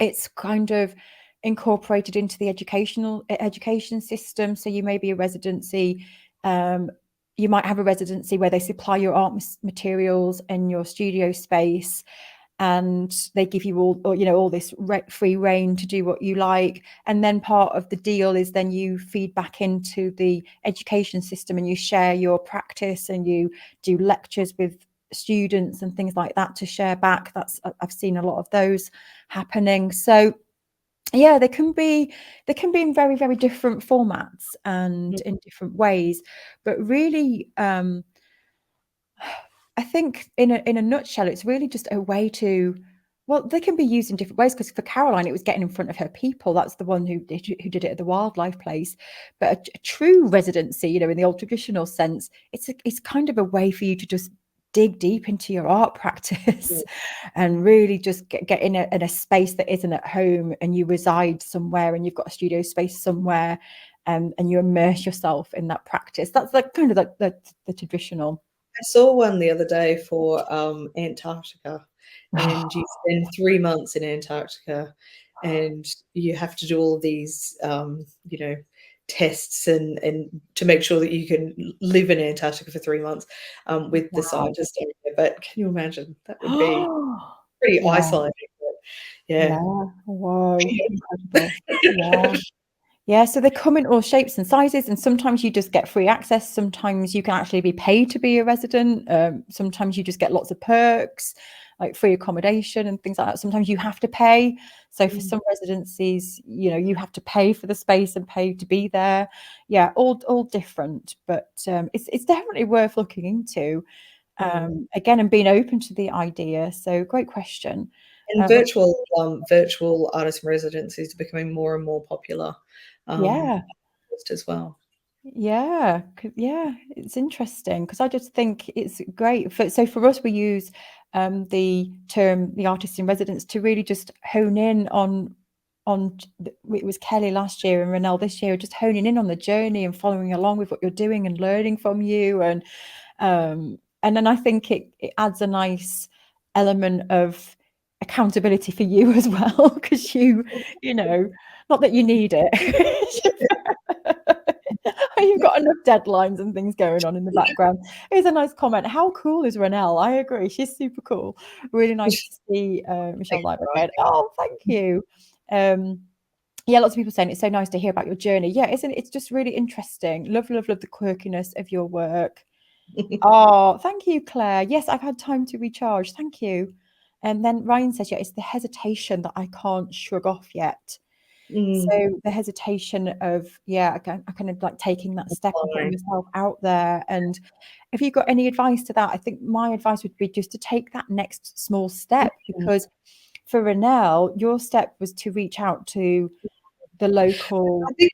it's kind of incorporated into the education system. So you may be a residency, you might have a residency where they supply your art materials and your studio space, and they give you all this free reign to do what you like. And then part of the deal is then you feed back into the education system and you share your practice and you do lectures with students and things like that to share back. I've seen a lot of those happening. So yeah, they can be in very, very different formats and in different ways. But really, I think in a nutshell, it's really just a way to, well, they can be used in different ways, because for Caroline, it was getting in front of her people. That's the one who did it at the wildlife place. But a true residency, in the old traditional sense, it's kind of a way for you to just dig deep into your art practice and really just get in a space that isn't at home, and you reside somewhere and you've got a studio space somewhere, and you immerse yourself in that practice. That's like kind of the traditional. I saw one the other day for Antarctica, and you spend 3 months in Antarctica, and you have to do all of these, tests and to make sure that you can live in Antarctica for 3 months, with the Wow. scientists over there. But can you imagine? That would be pretty Yeah, isolating, but yeah. yeah. Whoa, incredible. Yeah. Yeah, so they come in all shapes and sizes, and sometimes you just get free access. Sometimes you can actually be paid to be a resident. Sometimes you just get lots of perks, like free accommodation and things like that. Sometimes you have to pay. So for some residencies, you have to pay for the space and pay to be there. Yeah, all different, but it's definitely worth looking into. Again, and being open to the idea. So great question. And What- virtual artist residencies are becoming more and more popular, um, yeah. just as well. Yeah, yeah, it's interesting because I just think it's great. So for us, we use the term the artist in residence to really just hone in on it was Kelly last year and Ronelle this year, just honing in on the journey and following along with what you're doing and learning from you. And then I think it adds a nice element of accountability for you as well, because not that you need it. You've got enough deadlines and things going on in the background. Here's a nice comment. How cool is Ronelle? I agree. She's super cool. Really nice to see Michelle Thank live you, again. Oh, thank you. Yeah, lots of people saying it's so nice to hear about your journey. Yeah, isn't it? It's just really interesting. Love, love, love the quirkiness of your work. Ryan. Oh, thank you, Claire. Yes, I've had time to recharge. Thank you. And then Ryan says, yeah, it's the hesitation that I can't shrug off yet. Mm, So the hesitation of, I kind of like taking that step and putting fine. yourself out there. And if you've got any advice to that, I think my advice would be just to take that next small step, because for Ronelle, your step was to reach out to the I local. think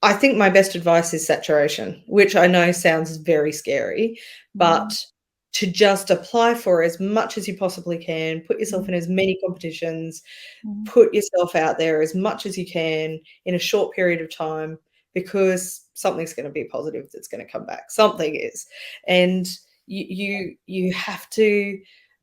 I think my best advice is saturation, which I know sounds very scary, Mm, but to just apply for as much as you possibly can, put yourself mm, in as many competitions, mm. put yourself out there as much as you can in a short period of time, because something's going to be positive that's going to come back. Something is. And you have to,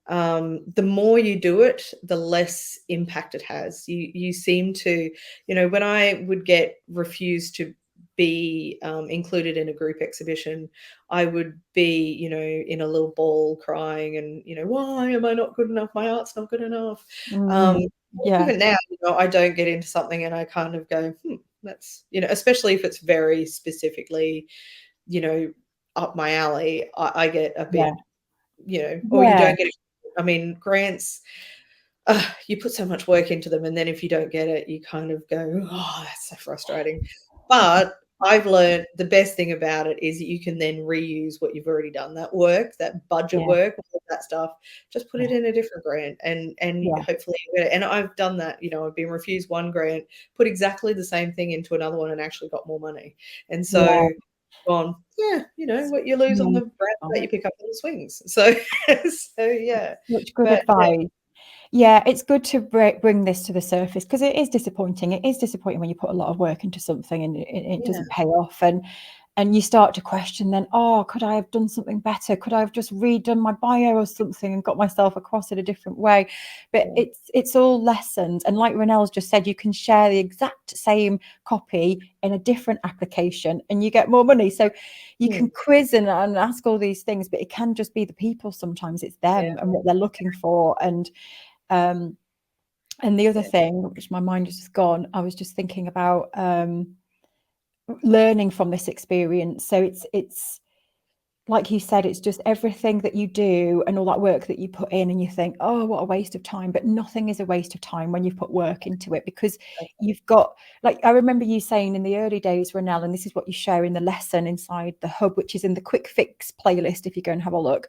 the more you do it, the less impact it has. You seem to, when I would get refused to be included in a group exhibition, I would be, in a little ball crying and, why am I not good enough? My art's not good enough. Um, Mhm. Yeah, Even now, I don't get into something and I kind of go, that's, especially if it's very specifically, you know, up my alley, I get a yeah, bit, or you yeah, don't get it. I mean, grants, you put so much work into them, and then if you don't get it, you kind of go, "Oh, that's so frustrating." But I've learned the best thing about it is that you can then reuse what you've already done. That work, that budget yeah, work, all of that stuff, just put it yeah, in a different grant, and yeah, hopefully you get it. And I've done that. I've been refused one grant, put exactly the same thing into another one, and actually got more money. And yeah. so, gone, yeah, what you lose on the roundabout, Wonderful. you pick up on the swings. So, so yeah, Such good but yeah, advice. Yeah, it's good to bring this to the surface because it is disappointing. It is disappointing when you put a lot of work into something and it yeah, doesn't pay off, and you start to question then, oh, could I have done something better? Could I have just redone my bio or something and got myself across it a different way? But yeah, it's all lessons. And like Ronelle's just said, you can share the exact same copy in a different application and you get more money. So you hmm, can quiz and ask all these things, but it can just be the people sometimes. It's yeah, them and what they're looking for. Um, and the other yeah, thing, which my mind has just gone, I was just thinking about learning from this experience. So it's like you said, it's just everything that you do and all that work that you put in, and you think, oh, what a waste of time. But nothing is a waste of time when you've put work into it, because you've got, like, I remember you saying in the early days, Ronelle, and this is what you share in the lesson inside the hub, which is in the quick fix playlist if you go and have a look.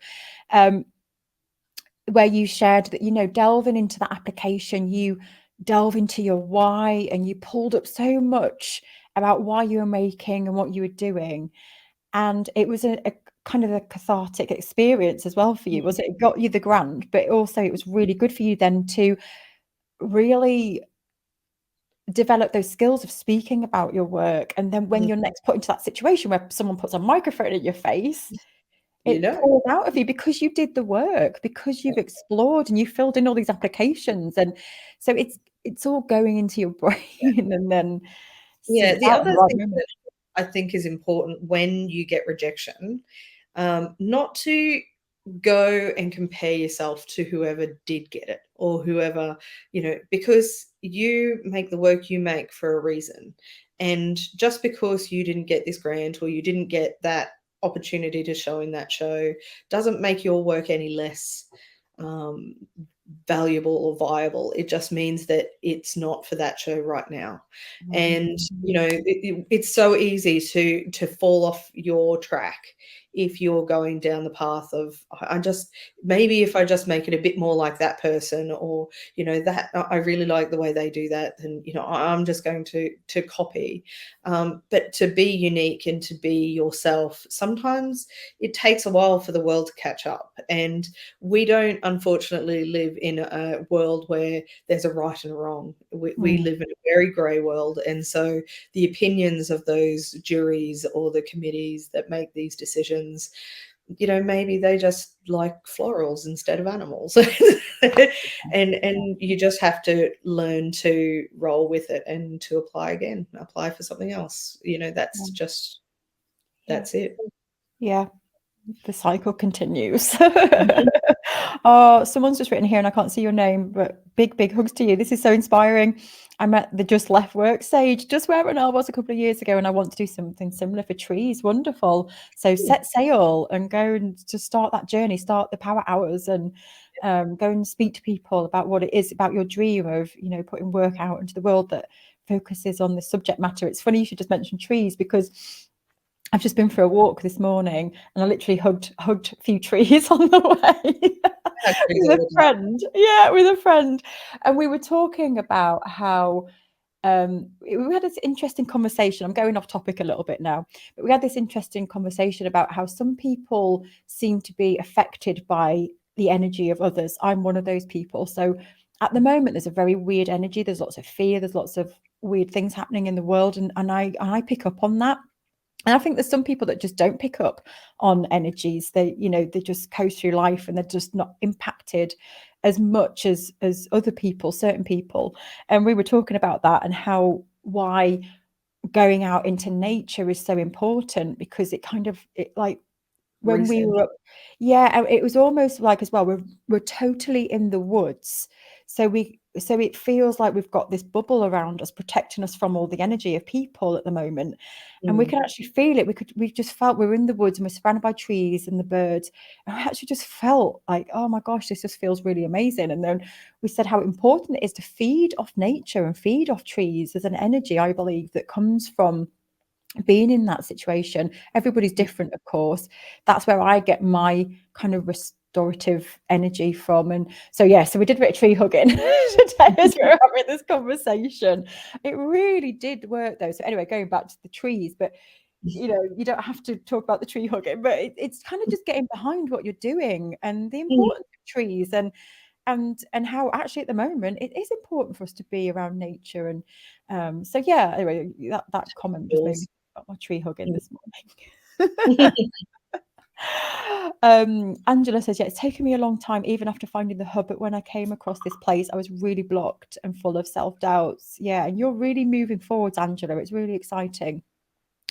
Where you shared that, delving into that application, you delve into your why, and you pulled up so much about why you were making and what you were doing. And it was a kind of a cathartic experience as well for you, was it? It got you the grant, but also it was really good for you then to really develop those skills of speaking about your work. And then when mhm, you're next put into that situation where someone puts a microphone in your face, you it know, pours out of you because you did the work, because you've explored and you filled in all these applications. And so it's all going into your brain and then yeah. seeps The out in other the right thing moment. that I think is important when you get rejection, not to go and compare yourself to whoever did get it or whoever, because you make the work you make for a reason. And just because you didn't get this grant or you didn't get that opportunity to show in that show doesn't make your work any less um, valuable or viable. It just means that it's not for that show right now. Mm. And it's so easy to fall off your track if you're going down the path of, I just, maybe if I just make it a bit more like that person, or that I really like the way they do that, then I'm just going to copy. But to be unique and to be yourself, sometimes it takes a while for the world to catch up. And we don't, unfortunately, live in a world where there's a right and a wrong. We Mm. live in a very grey world. And so the opinions of those juries or the committees that make these decisions, maybe they just like florals instead of animals. And you just have to learn to roll with it and to apply for something else. That's Mm. just, Yeah. that's it. Yeah. The cycle continues. Mhm. Oh, someone's just written here and I can't see your name, but big, big hugs to you. This is so inspiring. I'm at the Just Left Work stage, just where Ronelle was a couple of years ago, and I want to do something similar for trees. Wonderful. So set sail and go and to start that journey, start the power hours, and go and speak to people about what it is about your dream of, putting work out into the world that focuses on the subject matter. It's funny you should just mention trees, because I've just been for a walk this morning and I literally hugged a few trees on the way I have trees with all a the time. friend. Yeah, with a friend. And we were talking about how we had this interesting conversation. I'm going off topic a little bit now, but we had this interesting conversation about how some people seem to be affected by the energy of others. I'm one of those people. So at the moment, there's a very weird energy. There's lots of fear. There's lots of weird things happening in the world, and I pick up on that. And I think there's some people that just don't pick up on energies. They just coast through life and they're just not impacted as much as other people, certain people. And we were talking about that and how why going out into nature is so important, because it like when we Reset. were up, yeah, it was almost like, as well, we're totally in the woods, so it feels like we've got this bubble around us protecting us from all the energy of people at the moment, and we Mm. can actually feel it. We just felt we were in the woods and we're surrounded by trees and the birds, and I actually just felt like, oh my gosh, this just feels really amazing. And then we said how important it is to feed off nature and feed off trees. There's an energy, I believe, that comes from being in that situation. Everybody's different, of course. That's where I get my kind of restorative energy from. And so, yeah, so we did a bit of tree hugging today as we were having this conversation. It really did work, though. So anyway, going back to the trees, but you don't have to talk about the tree hugging, but it's kind of just getting behind what you're doing and the Mm. importance of trees, and how actually at the moment it is important for us to be around nature. And so yeah, anyway, that comment just made me Yours. think about my tree hugging Mm. this morning. Angela says, yeah, it's taken me a long time even after finding the hub, but when I came across this place I was really blocked and full of self-doubts. Yeah, and you're really moving forwards, Angela. It's really exciting.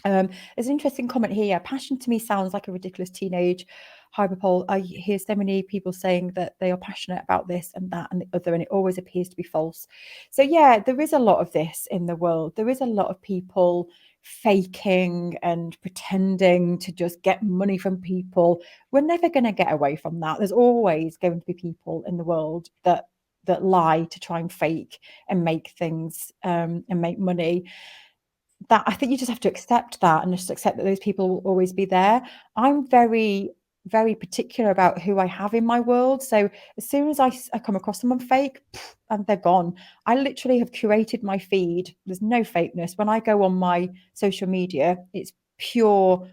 There's an interesting comment here. Passion to me sounds like a ridiculous teenage hyperbole. I hear so many people saying that they are passionate about this and that and the other, and it always appears to be false. So yeah, there is a lot of this in the world. There is a lot of people faking and pretending to just get money from people. We're never going to get away from that. There's always going to be people in the world that lie to try and fake and make things and make money. That I think you just have to accept that, and just accept that those people will always be there. I'm very, very particular about who I have in my world. So as soon as I come across someone fake, and they're gone. I literally have curated my feed. There's no fakeness. When I go on my social media, it's pure,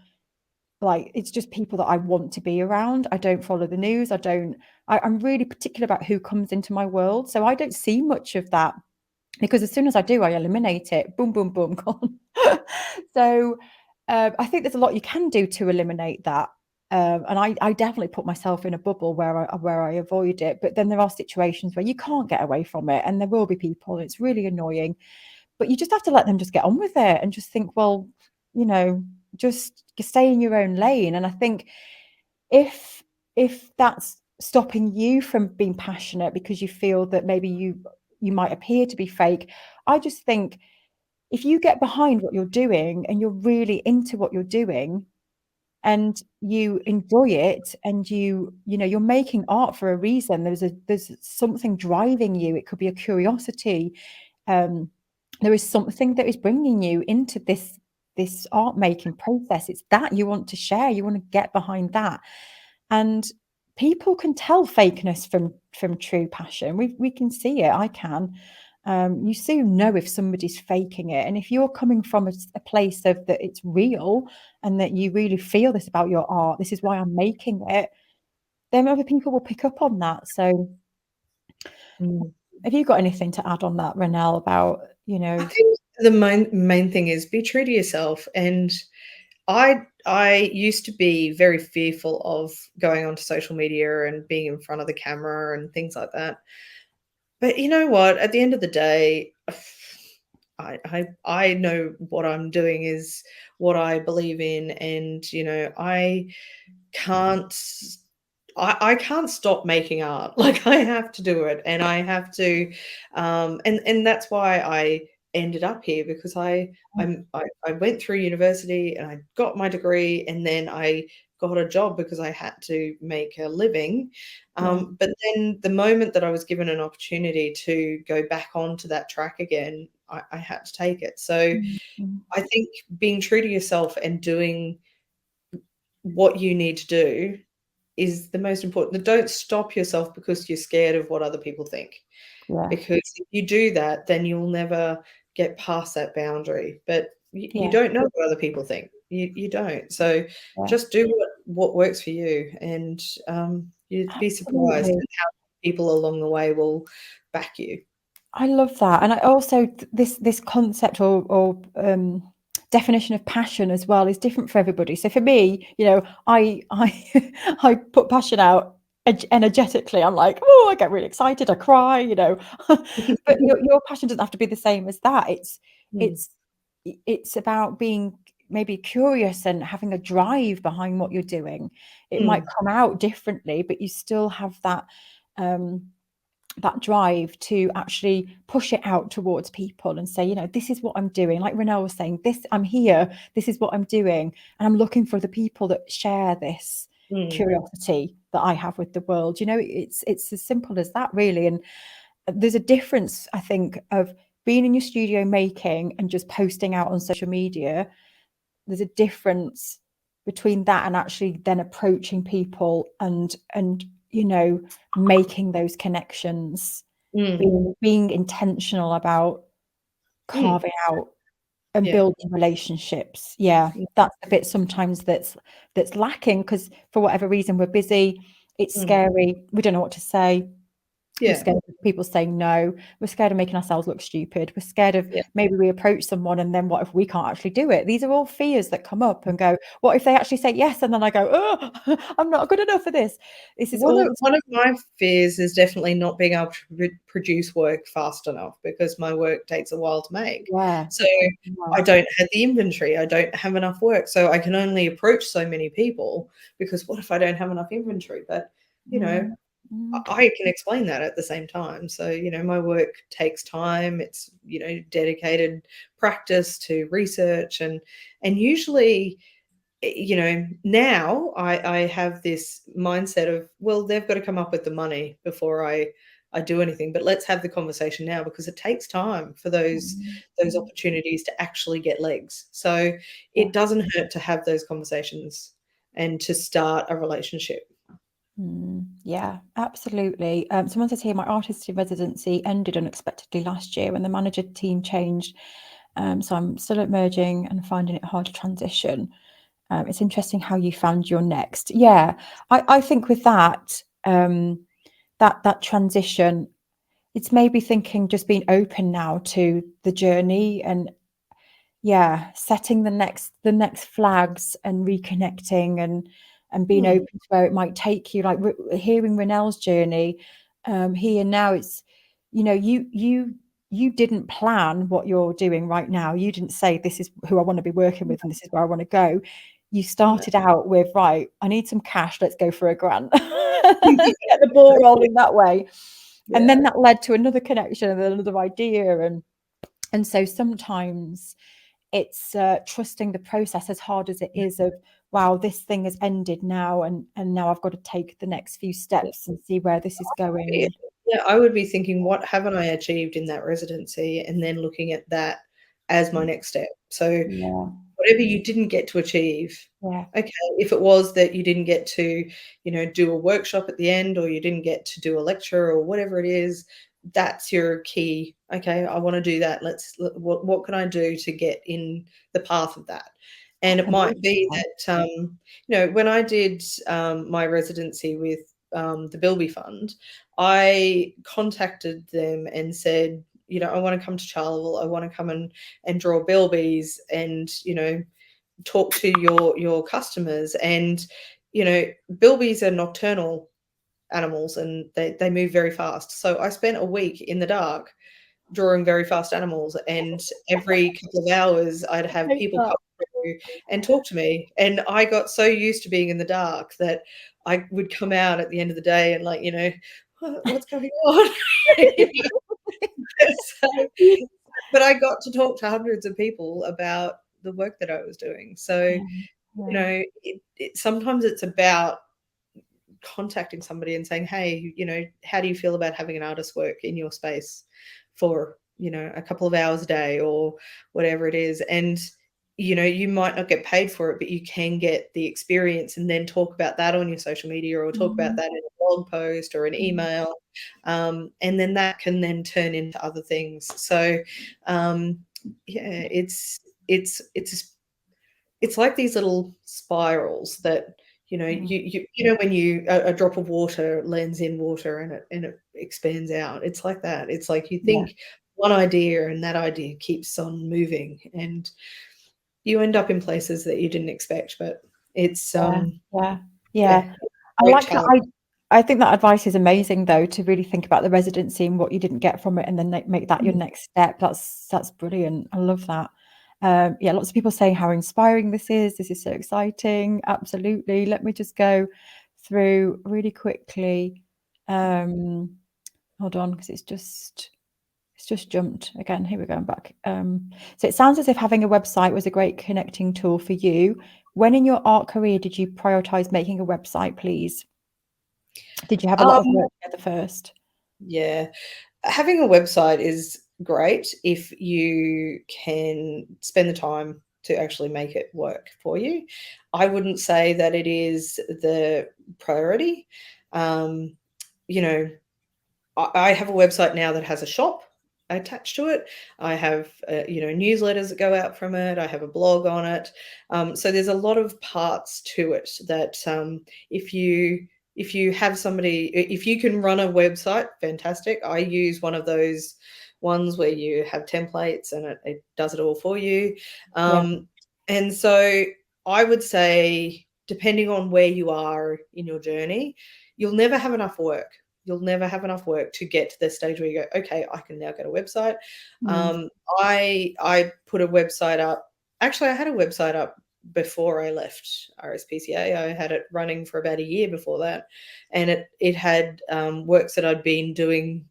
like, it's just people that I want to be around. I don't follow the news. I'm really particular about who comes into my world. So I don't see much of that, because as soon as I do, I eliminate it. Boom, boom, boom, gone. So I think there's a lot you can do to eliminate that. And I definitely put myself in a bubble where I avoid it. But then there are situations where you can't get away from it, and there will be people. And it's really annoying, but you just have to let them just get on with it and just think, well, you know, just stay in your own lane. And I think if that's stopping you from being passionate because you feel that maybe you might appear to be fake, I just think if you get behind what you're doing and you're really into what you're doing and you enjoy it, and you're making art for a reason, there's something driving you. It could be a curiosity. um there is something that is bringing you into this art making process. It's that you want to share. You want to get behind that. And people can tell fakeness from true passion. We can see it. I can. You soon know if somebody's faking it. And if you're coming from a place of that it's real, and that you really feel this about your art, this is why I'm making it, then other people will pick up on that. So Mm. have you got anything to add on that, Ronelle, about, I think the main thing is be true to yourself. And I used to be very fearful of going onto social media and being in front of the camera and things like that. But you know what? At the end of the day, I know what I'm doing is what I believe in, and I can't I can't stop making art. Like, I have to do it, and I have to, and that's why I ended up here, because I went through university and I got my degree, and then I got a job because I had to make a living. Yeah. But then the moment that I was given an opportunity to go back onto that track again, I had to take it. So Mhm. I think being true to yourself and doing what you need to do is the most important. Don't stop yourself because you're scared of what other people think. Yeah. Because if you do that, then you'll never get past that boundary. But you Yeah. don't know what other people think. You don't. So Yeah. just do what works for you, and you'd be surprised Absolutely. at how people along the way will back you. I love that, and I also this concept or definition of passion as well is different for everybody. So for me, I I put passion out energetically. I'm like, oh, I get really excited, I cry, but your passion doesn't have to be the same as that. Mm, It's it's about being maybe curious and having a drive behind what you're doing. It might mm, come out differently, but you still have um that drive to actually push it out towards people and say, this is what I'm doing. Like Ronelle was saying, this, I'm here, this is what I'm doing. And I'm looking for the people that share this mm, curiosity that I have with the world. It's as simple as that, really. And there's a difference, I think, of being in your studio making and just posting out on social media. There's a difference between that and actually then approaching people and making those connections, mm, being intentional about mm. carving out and Yeah. building relationships. Yeah, Mm, that's the bit sometimes that's lacking, because for whatever reason we're busy, it's mm. scary, we don't know what to say. We're Yeah. scared of people saying no. We're scared of making ourselves look stupid. We're scared of Yeah. maybe we approach someone and then what if we can't actually do it? These are all fears that come up and go, what if they actually say yes? And then I go, oh, I'm not good enough for this. This is One all of the one of my fears is definitely not being able to produce work fast enough, because my work takes a while to make. yeah. So Yeah. I don't have the inventory. I don't have enough work. So I can only approach so many people, because what if I don't have enough inventory? But, you know, Mm, mm, I can explain that at the same time. So, my work takes time. It's, dedicated practice to research, and usually, now I have this mindset of, well, they've got to come up with the money before I do anything. But let's have the conversation now, because it takes time for mm, those mm. opportunities to actually get legs. So Yeah. it doesn't hurt to have those conversations and to start a relationship. Yeah, absolutely. Someone says here, my artist in residency ended unexpectedly last year when the manager team changed. So I'm still emerging and finding it hard to transition. It's interesting how you found your next. Yeah, I think with that, that transition, it's maybe thinking just being open now to the journey and yeah, setting the next flags and reconnecting and being Hmm. open to where it might take you. Like hearing Ronelle's journey, here now, it's you didn't plan what you're doing right now. You didn't say this is who I want to be working with and this is where I want to go. You No. started out with, right, I need some cash, let's go for a grant. Get the ball rolling that way. And Yeah. then that led to another connection and then another idea. And so sometimes it's trusting the process, as hard as it is, of wow, this thing has ended now, and now I've got to take the next few Yeah. steps and see where this is going. Yeah, And yeah, I would be thinking, what haven't I achieved in that residency? And then looking at that as my next step. So yeah, whatever you didn't get to achieve, yeah, okay, if it was that you didn't get to, do a workshop at the end, or you didn't get to do a lecture, or whatever it is, that's your key. Okay, I want to do that. What can I do to get in the path of that? And it I love might be that. that, when I did my residency with the Bilby Fund, I contacted them and said, I want to come to Charleville. I want to come and draw bilbies, and talk to your customers. And bilbies are nocturnal animals, and they move very fast. So I spent a week in the dark drawing very fast animals, and every couple of hours I'd I have hate people that. come through and talk to me. And I got so used to being in the dark that I would come out at the end of the day and, like, what's going on? So, but I got to talk to hundreds of people about the work that I was doing. So, Yeah, yeah, sometimes it's about contacting somebody and saying, hey, how do you feel about having an artist work in your space for, a couple of hours a day, or whatever it is? And you might not get paid for it, but you can get the experience and then talk about that on your social media, or talk about Mhm. that in a blog post or an Mm. email. And then that can then turn into other things. So, yeah, it's like these little spirals that, Mm. when a drop of water lands in water and it expands out. It's like that. It's like you Yeah. think one idea and that idea keeps on moving, and you end up in places that you didn't expect. But it's Yeah. Yeah. yeah, Yeah. I great like that. challenge. I think that advice is amazing, though, to really think about the residency and what you didn't get from it, and then make that your Mm. next step. That's brilliant. I love that. Yeah, lots of people saying how inspiring this is. This is so exciting. Absolutely. Let me just go through really quickly. Hold on, because it's just jumped again. Here we go. I'm back. So it sounds as if having a website was a great connecting tool for you. When in your art career did you prioritize making a website, please? Did you have a lot of Um, work together first? yeah, having a website is great if you can spend the time to actually make it work for you. I wouldn't say that it is the priority. Um, you know, I have a website now that has a shop attached to it. I have, newsletters that go out from it. I have a blog on it. So there's a lot of parts to it that, if you have somebody, if you can run a website, fantastic. I use one of those ones where you have templates and it does it all for you. Yeah. And so I would say, depending on where you are in your journey, you'll never have enough work. You'll never have enough work to get to the stage where you go, okay, I can now get a website. Mm. I put a website up. Actually, I had a website up before I left RSPCA. I had it running for about a year before that, and it had works that I'd been doing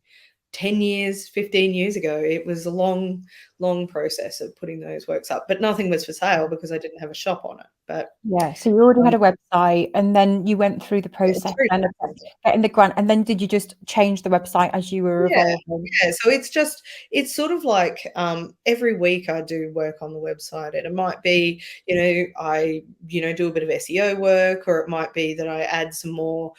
10 years, 15 years ago. It was a long, long process of putting those works up, but nothing was for sale because I didn't have a shop on it. But Yeah. So you already um, had a website, and then you went through the it's process through then of that. getting the grant, and then did you just change the website as you were Yeah, evolving? yeah. So it's sort of like, every week I do work on the website, and it might be, I, do a bit of SEO work, or it might be that I add some more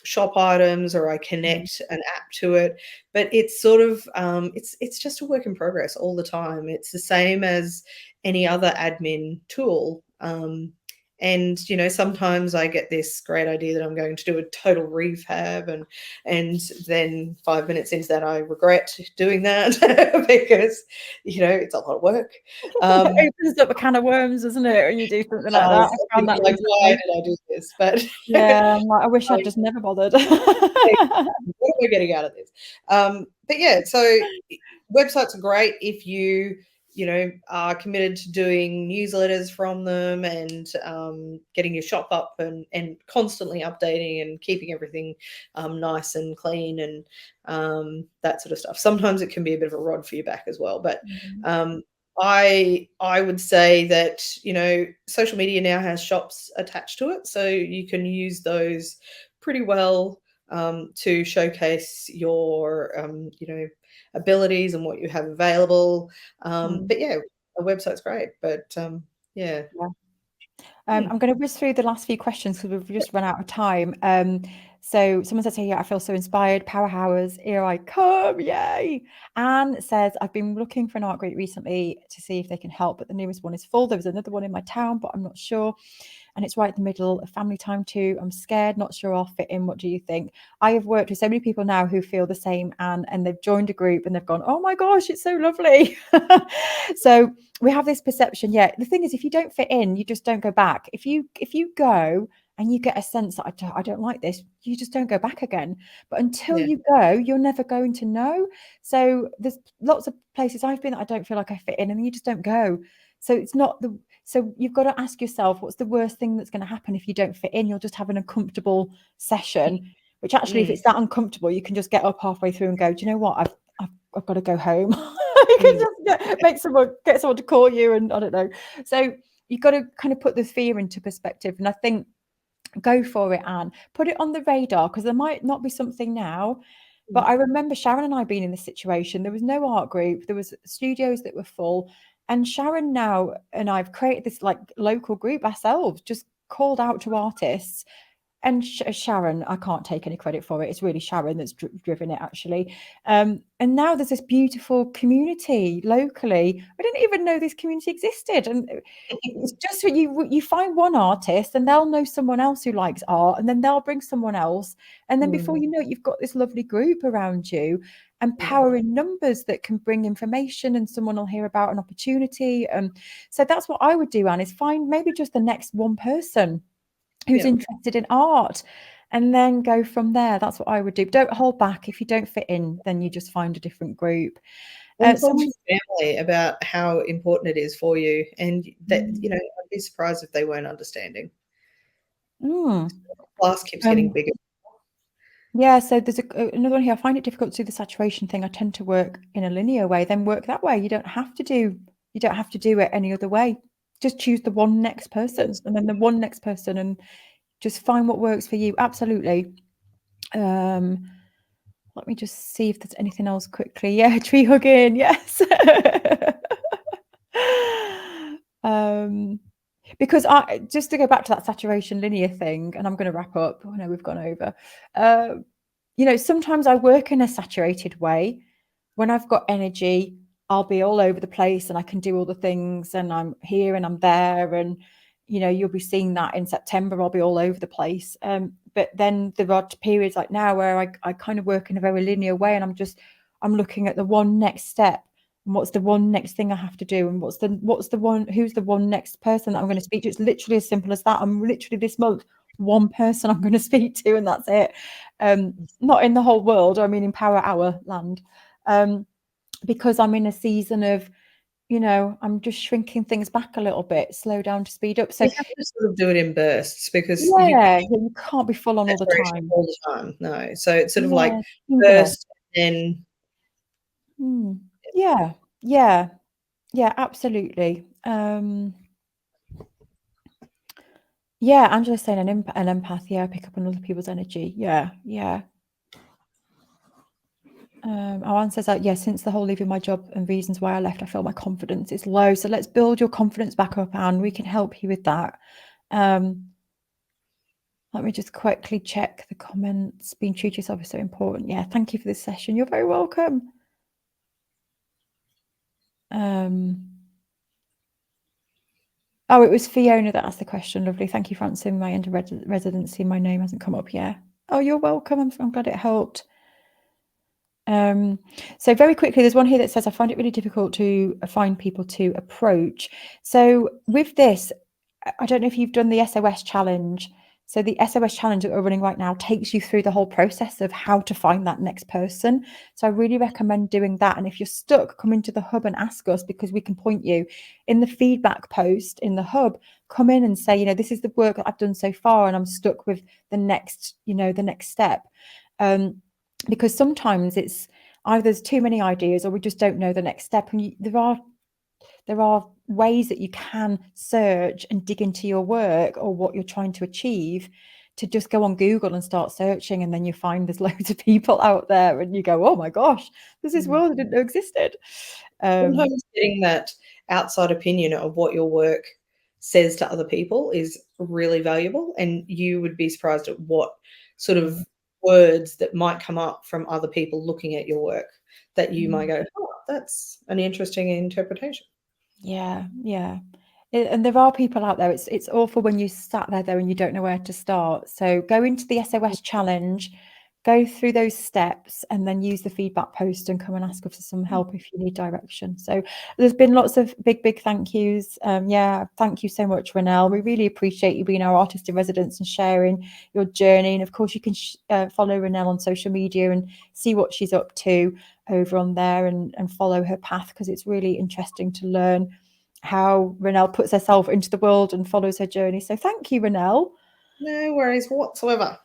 shop items, or I Mm. connect an app to it. But it's sort of, it's just a work in progress all the time. It's the same as any other admin tool. And sometimes I get this great idea that I'm going to do a total refab, and then 5 minutes into that, I regret doing that because, it's a lot of work. It opens up a can of worms, doesn't it, when you do something like that? Does. I I found think, that like, why recently. did I do this? But Yeah, I'm like, I wish I'd like, just never bothered. what am I getting out of this? But yeah, so websites are great if you are committed to doing newsletters from them, and getting your shop up, and constantly updating and keeping everything nice and clean, and that sort of stuff. Sometimes it can be a bit of a rod for your back as well, but Mhm. um, I would say that social media now has shops attached to it, so you can use those pretty well, to showcase your abilities and what you have available. Mm. But yeah, a website's great, but yeah. Yeah. Hmm. I'm going to whiz through the last few questions because we've just run out of time. So someone says here, I feel so inspired. Power hours, here I come, yay! Anne says, I've been looking for an art group recently to see if they can help, but the nearest one is full. There was another one in my town, but I'm not sure. And it's right in the middle of family time too. I'm scared, not sure I'll fit in. What do you think? I have worked with so many people now who feel the same, and they've joined a group and they've gone, oh my gosh, it's so lovely. So we have this perception. Yeah, the thing is, if you don't fit in, you just don't go back. If you go and you get a sense that I don't like this, you just don't go back again. But until Yeah. you go, you're never going to know. So there's lots of places I've been that I don't feel like I fit in, and then you just don't go. So it's not the so you've got to ask yourself, what's the worst thing that's going to happen if you don't fit in? You'll just have an uncomfortable session, which actually, if Mm, it's that uncomfortable, you can just get up halfway through and go, do you know what? I've got to go home. You can mm, just get someone to call you, and I don't know. So you've got to kind of put the fear into perspective. And I think go for it, Anne. Put it on the radar, because there might not be something now. But mm, I remember Sharon and I being in this situation. There was no art group. There was studios that were full. And Sharon now and I've created this like local group ourselves, just called out to artists. And Sharon, I can't take any credit for it. It's really Sharon that's driven it, actually. And now there's this beautiful community locally. I didn't even know this community existed. And it's just when you find one artist and they'll know someone else who likes art, and then they'll bring someone else. And then before you know it, you've got this lovely group around you, and power in numbers that can bring information, and someone will hear about an opportunity. So that's what I would do, Anne, is find maybe just the next one person who's interested in art, and then go from there. That's what I would do. Don't hold back. If you don't fit in, then you just find a different group. And talk to your family about how important it is for you, and that, you know, I'd be surprised if they weren't understanding. The class keeps getting bigger. Yeah, so there's another one here. I find it difficult to do the saturation thing. I tend to work in a linear way, then work that way. You don't have to do it any other way. Just choose the one next person, and then the one next person, and just find what works for you. Absolutely. Let me just see if there's anything else quickly. Yeah, tree hugging. Yes. Because just to go back to that saturation linear thing, and I'm going to wrap up. I know we've gone over. You know, sometimes I work in a saturated way. When I've got energy, I'll be all over the place and I can do all the things, and I'm here and I'm there, and you know, you'll be seeing that in September. I'll be all over the place. But then there are periods like now where I kind of work in a very linear way, and I'm looking at the one next step, and what's the one next thing I have to do, and who's the one next person that I'm going to speak to. It's literally as simple as that. I'm literally this month one person I'm going to speak to, and that's it. Not in the whole world, I mean in Power Hour land, because I'm in a season of, you know, I'm just shrinking things back a little bit, slow down to speed up. So you have to sort of do it in bursts, because you can't be full on all the time. No, so it's sort of like burst and yeah, absolutely. Yeah, Angela's saying an empath. Yeah, pick up on other people's energy. Yeah. Anne says that, since the whole leaving my job and reasons why I left, I feel my confidence is low. So let's build your confidence back up, Anne. We can help you with that. Let me just quickly check the comments. Being true to yourself is so important. Yeah, thank you for this session. You're very welcome. Oh, it was Fiona that asked the question. Lovely. Thank you for answering my residency. My name hasn't come up yet. Oh, you're welcome. I'm glad it helped. So very quickly, there's one here that says, I find it really difficult to find people to approach. So with this, I don't know if you've done the SOS challenge. So the SOS challenge that we're running right now takes you through the whole process of how to find that next person. So I really recommend doing that. And if you're stuck, come into the hub and ask us, because we can point you in the feedback post in the hub. Come in and say, you know, this is the work that I've done so far, and I'm stuck with the next, you know, the next step. Because sometimes it's either there's too many ideas, or we just don't know the next step. And there are ways that you can search and dig into your work or what you're trying to achieve, to just go on Google and start searching, and then you find there's loads of people out there, and you go, oh my gosh, there's this world I didn't know existed. Sometimes getting that outside opinion of what your work says to other people is really valuable, and you would be surprised at what sort of words that might come up from other people looking at your work that you might go, oh, that's an interesting interpretation. Yeah. And there are people out there. It's awful when you sat there and you don't know where to start. So go into the SOS challenge, go through those steps, and then use the feedback post and come and ask us for some help if you need direction. So there's been lots of big thank yous. Thank you so much, Ronelle. We really appreciate you being our artist in residence and sharing your journey. And of course, you can follow Ronelle on social media and see what she's up to over on there, and follow her path, because it's really interesting to learn how Ronelle puts herself into the world and follows her journey. So thank you, Ronelle. No worries whatsoever.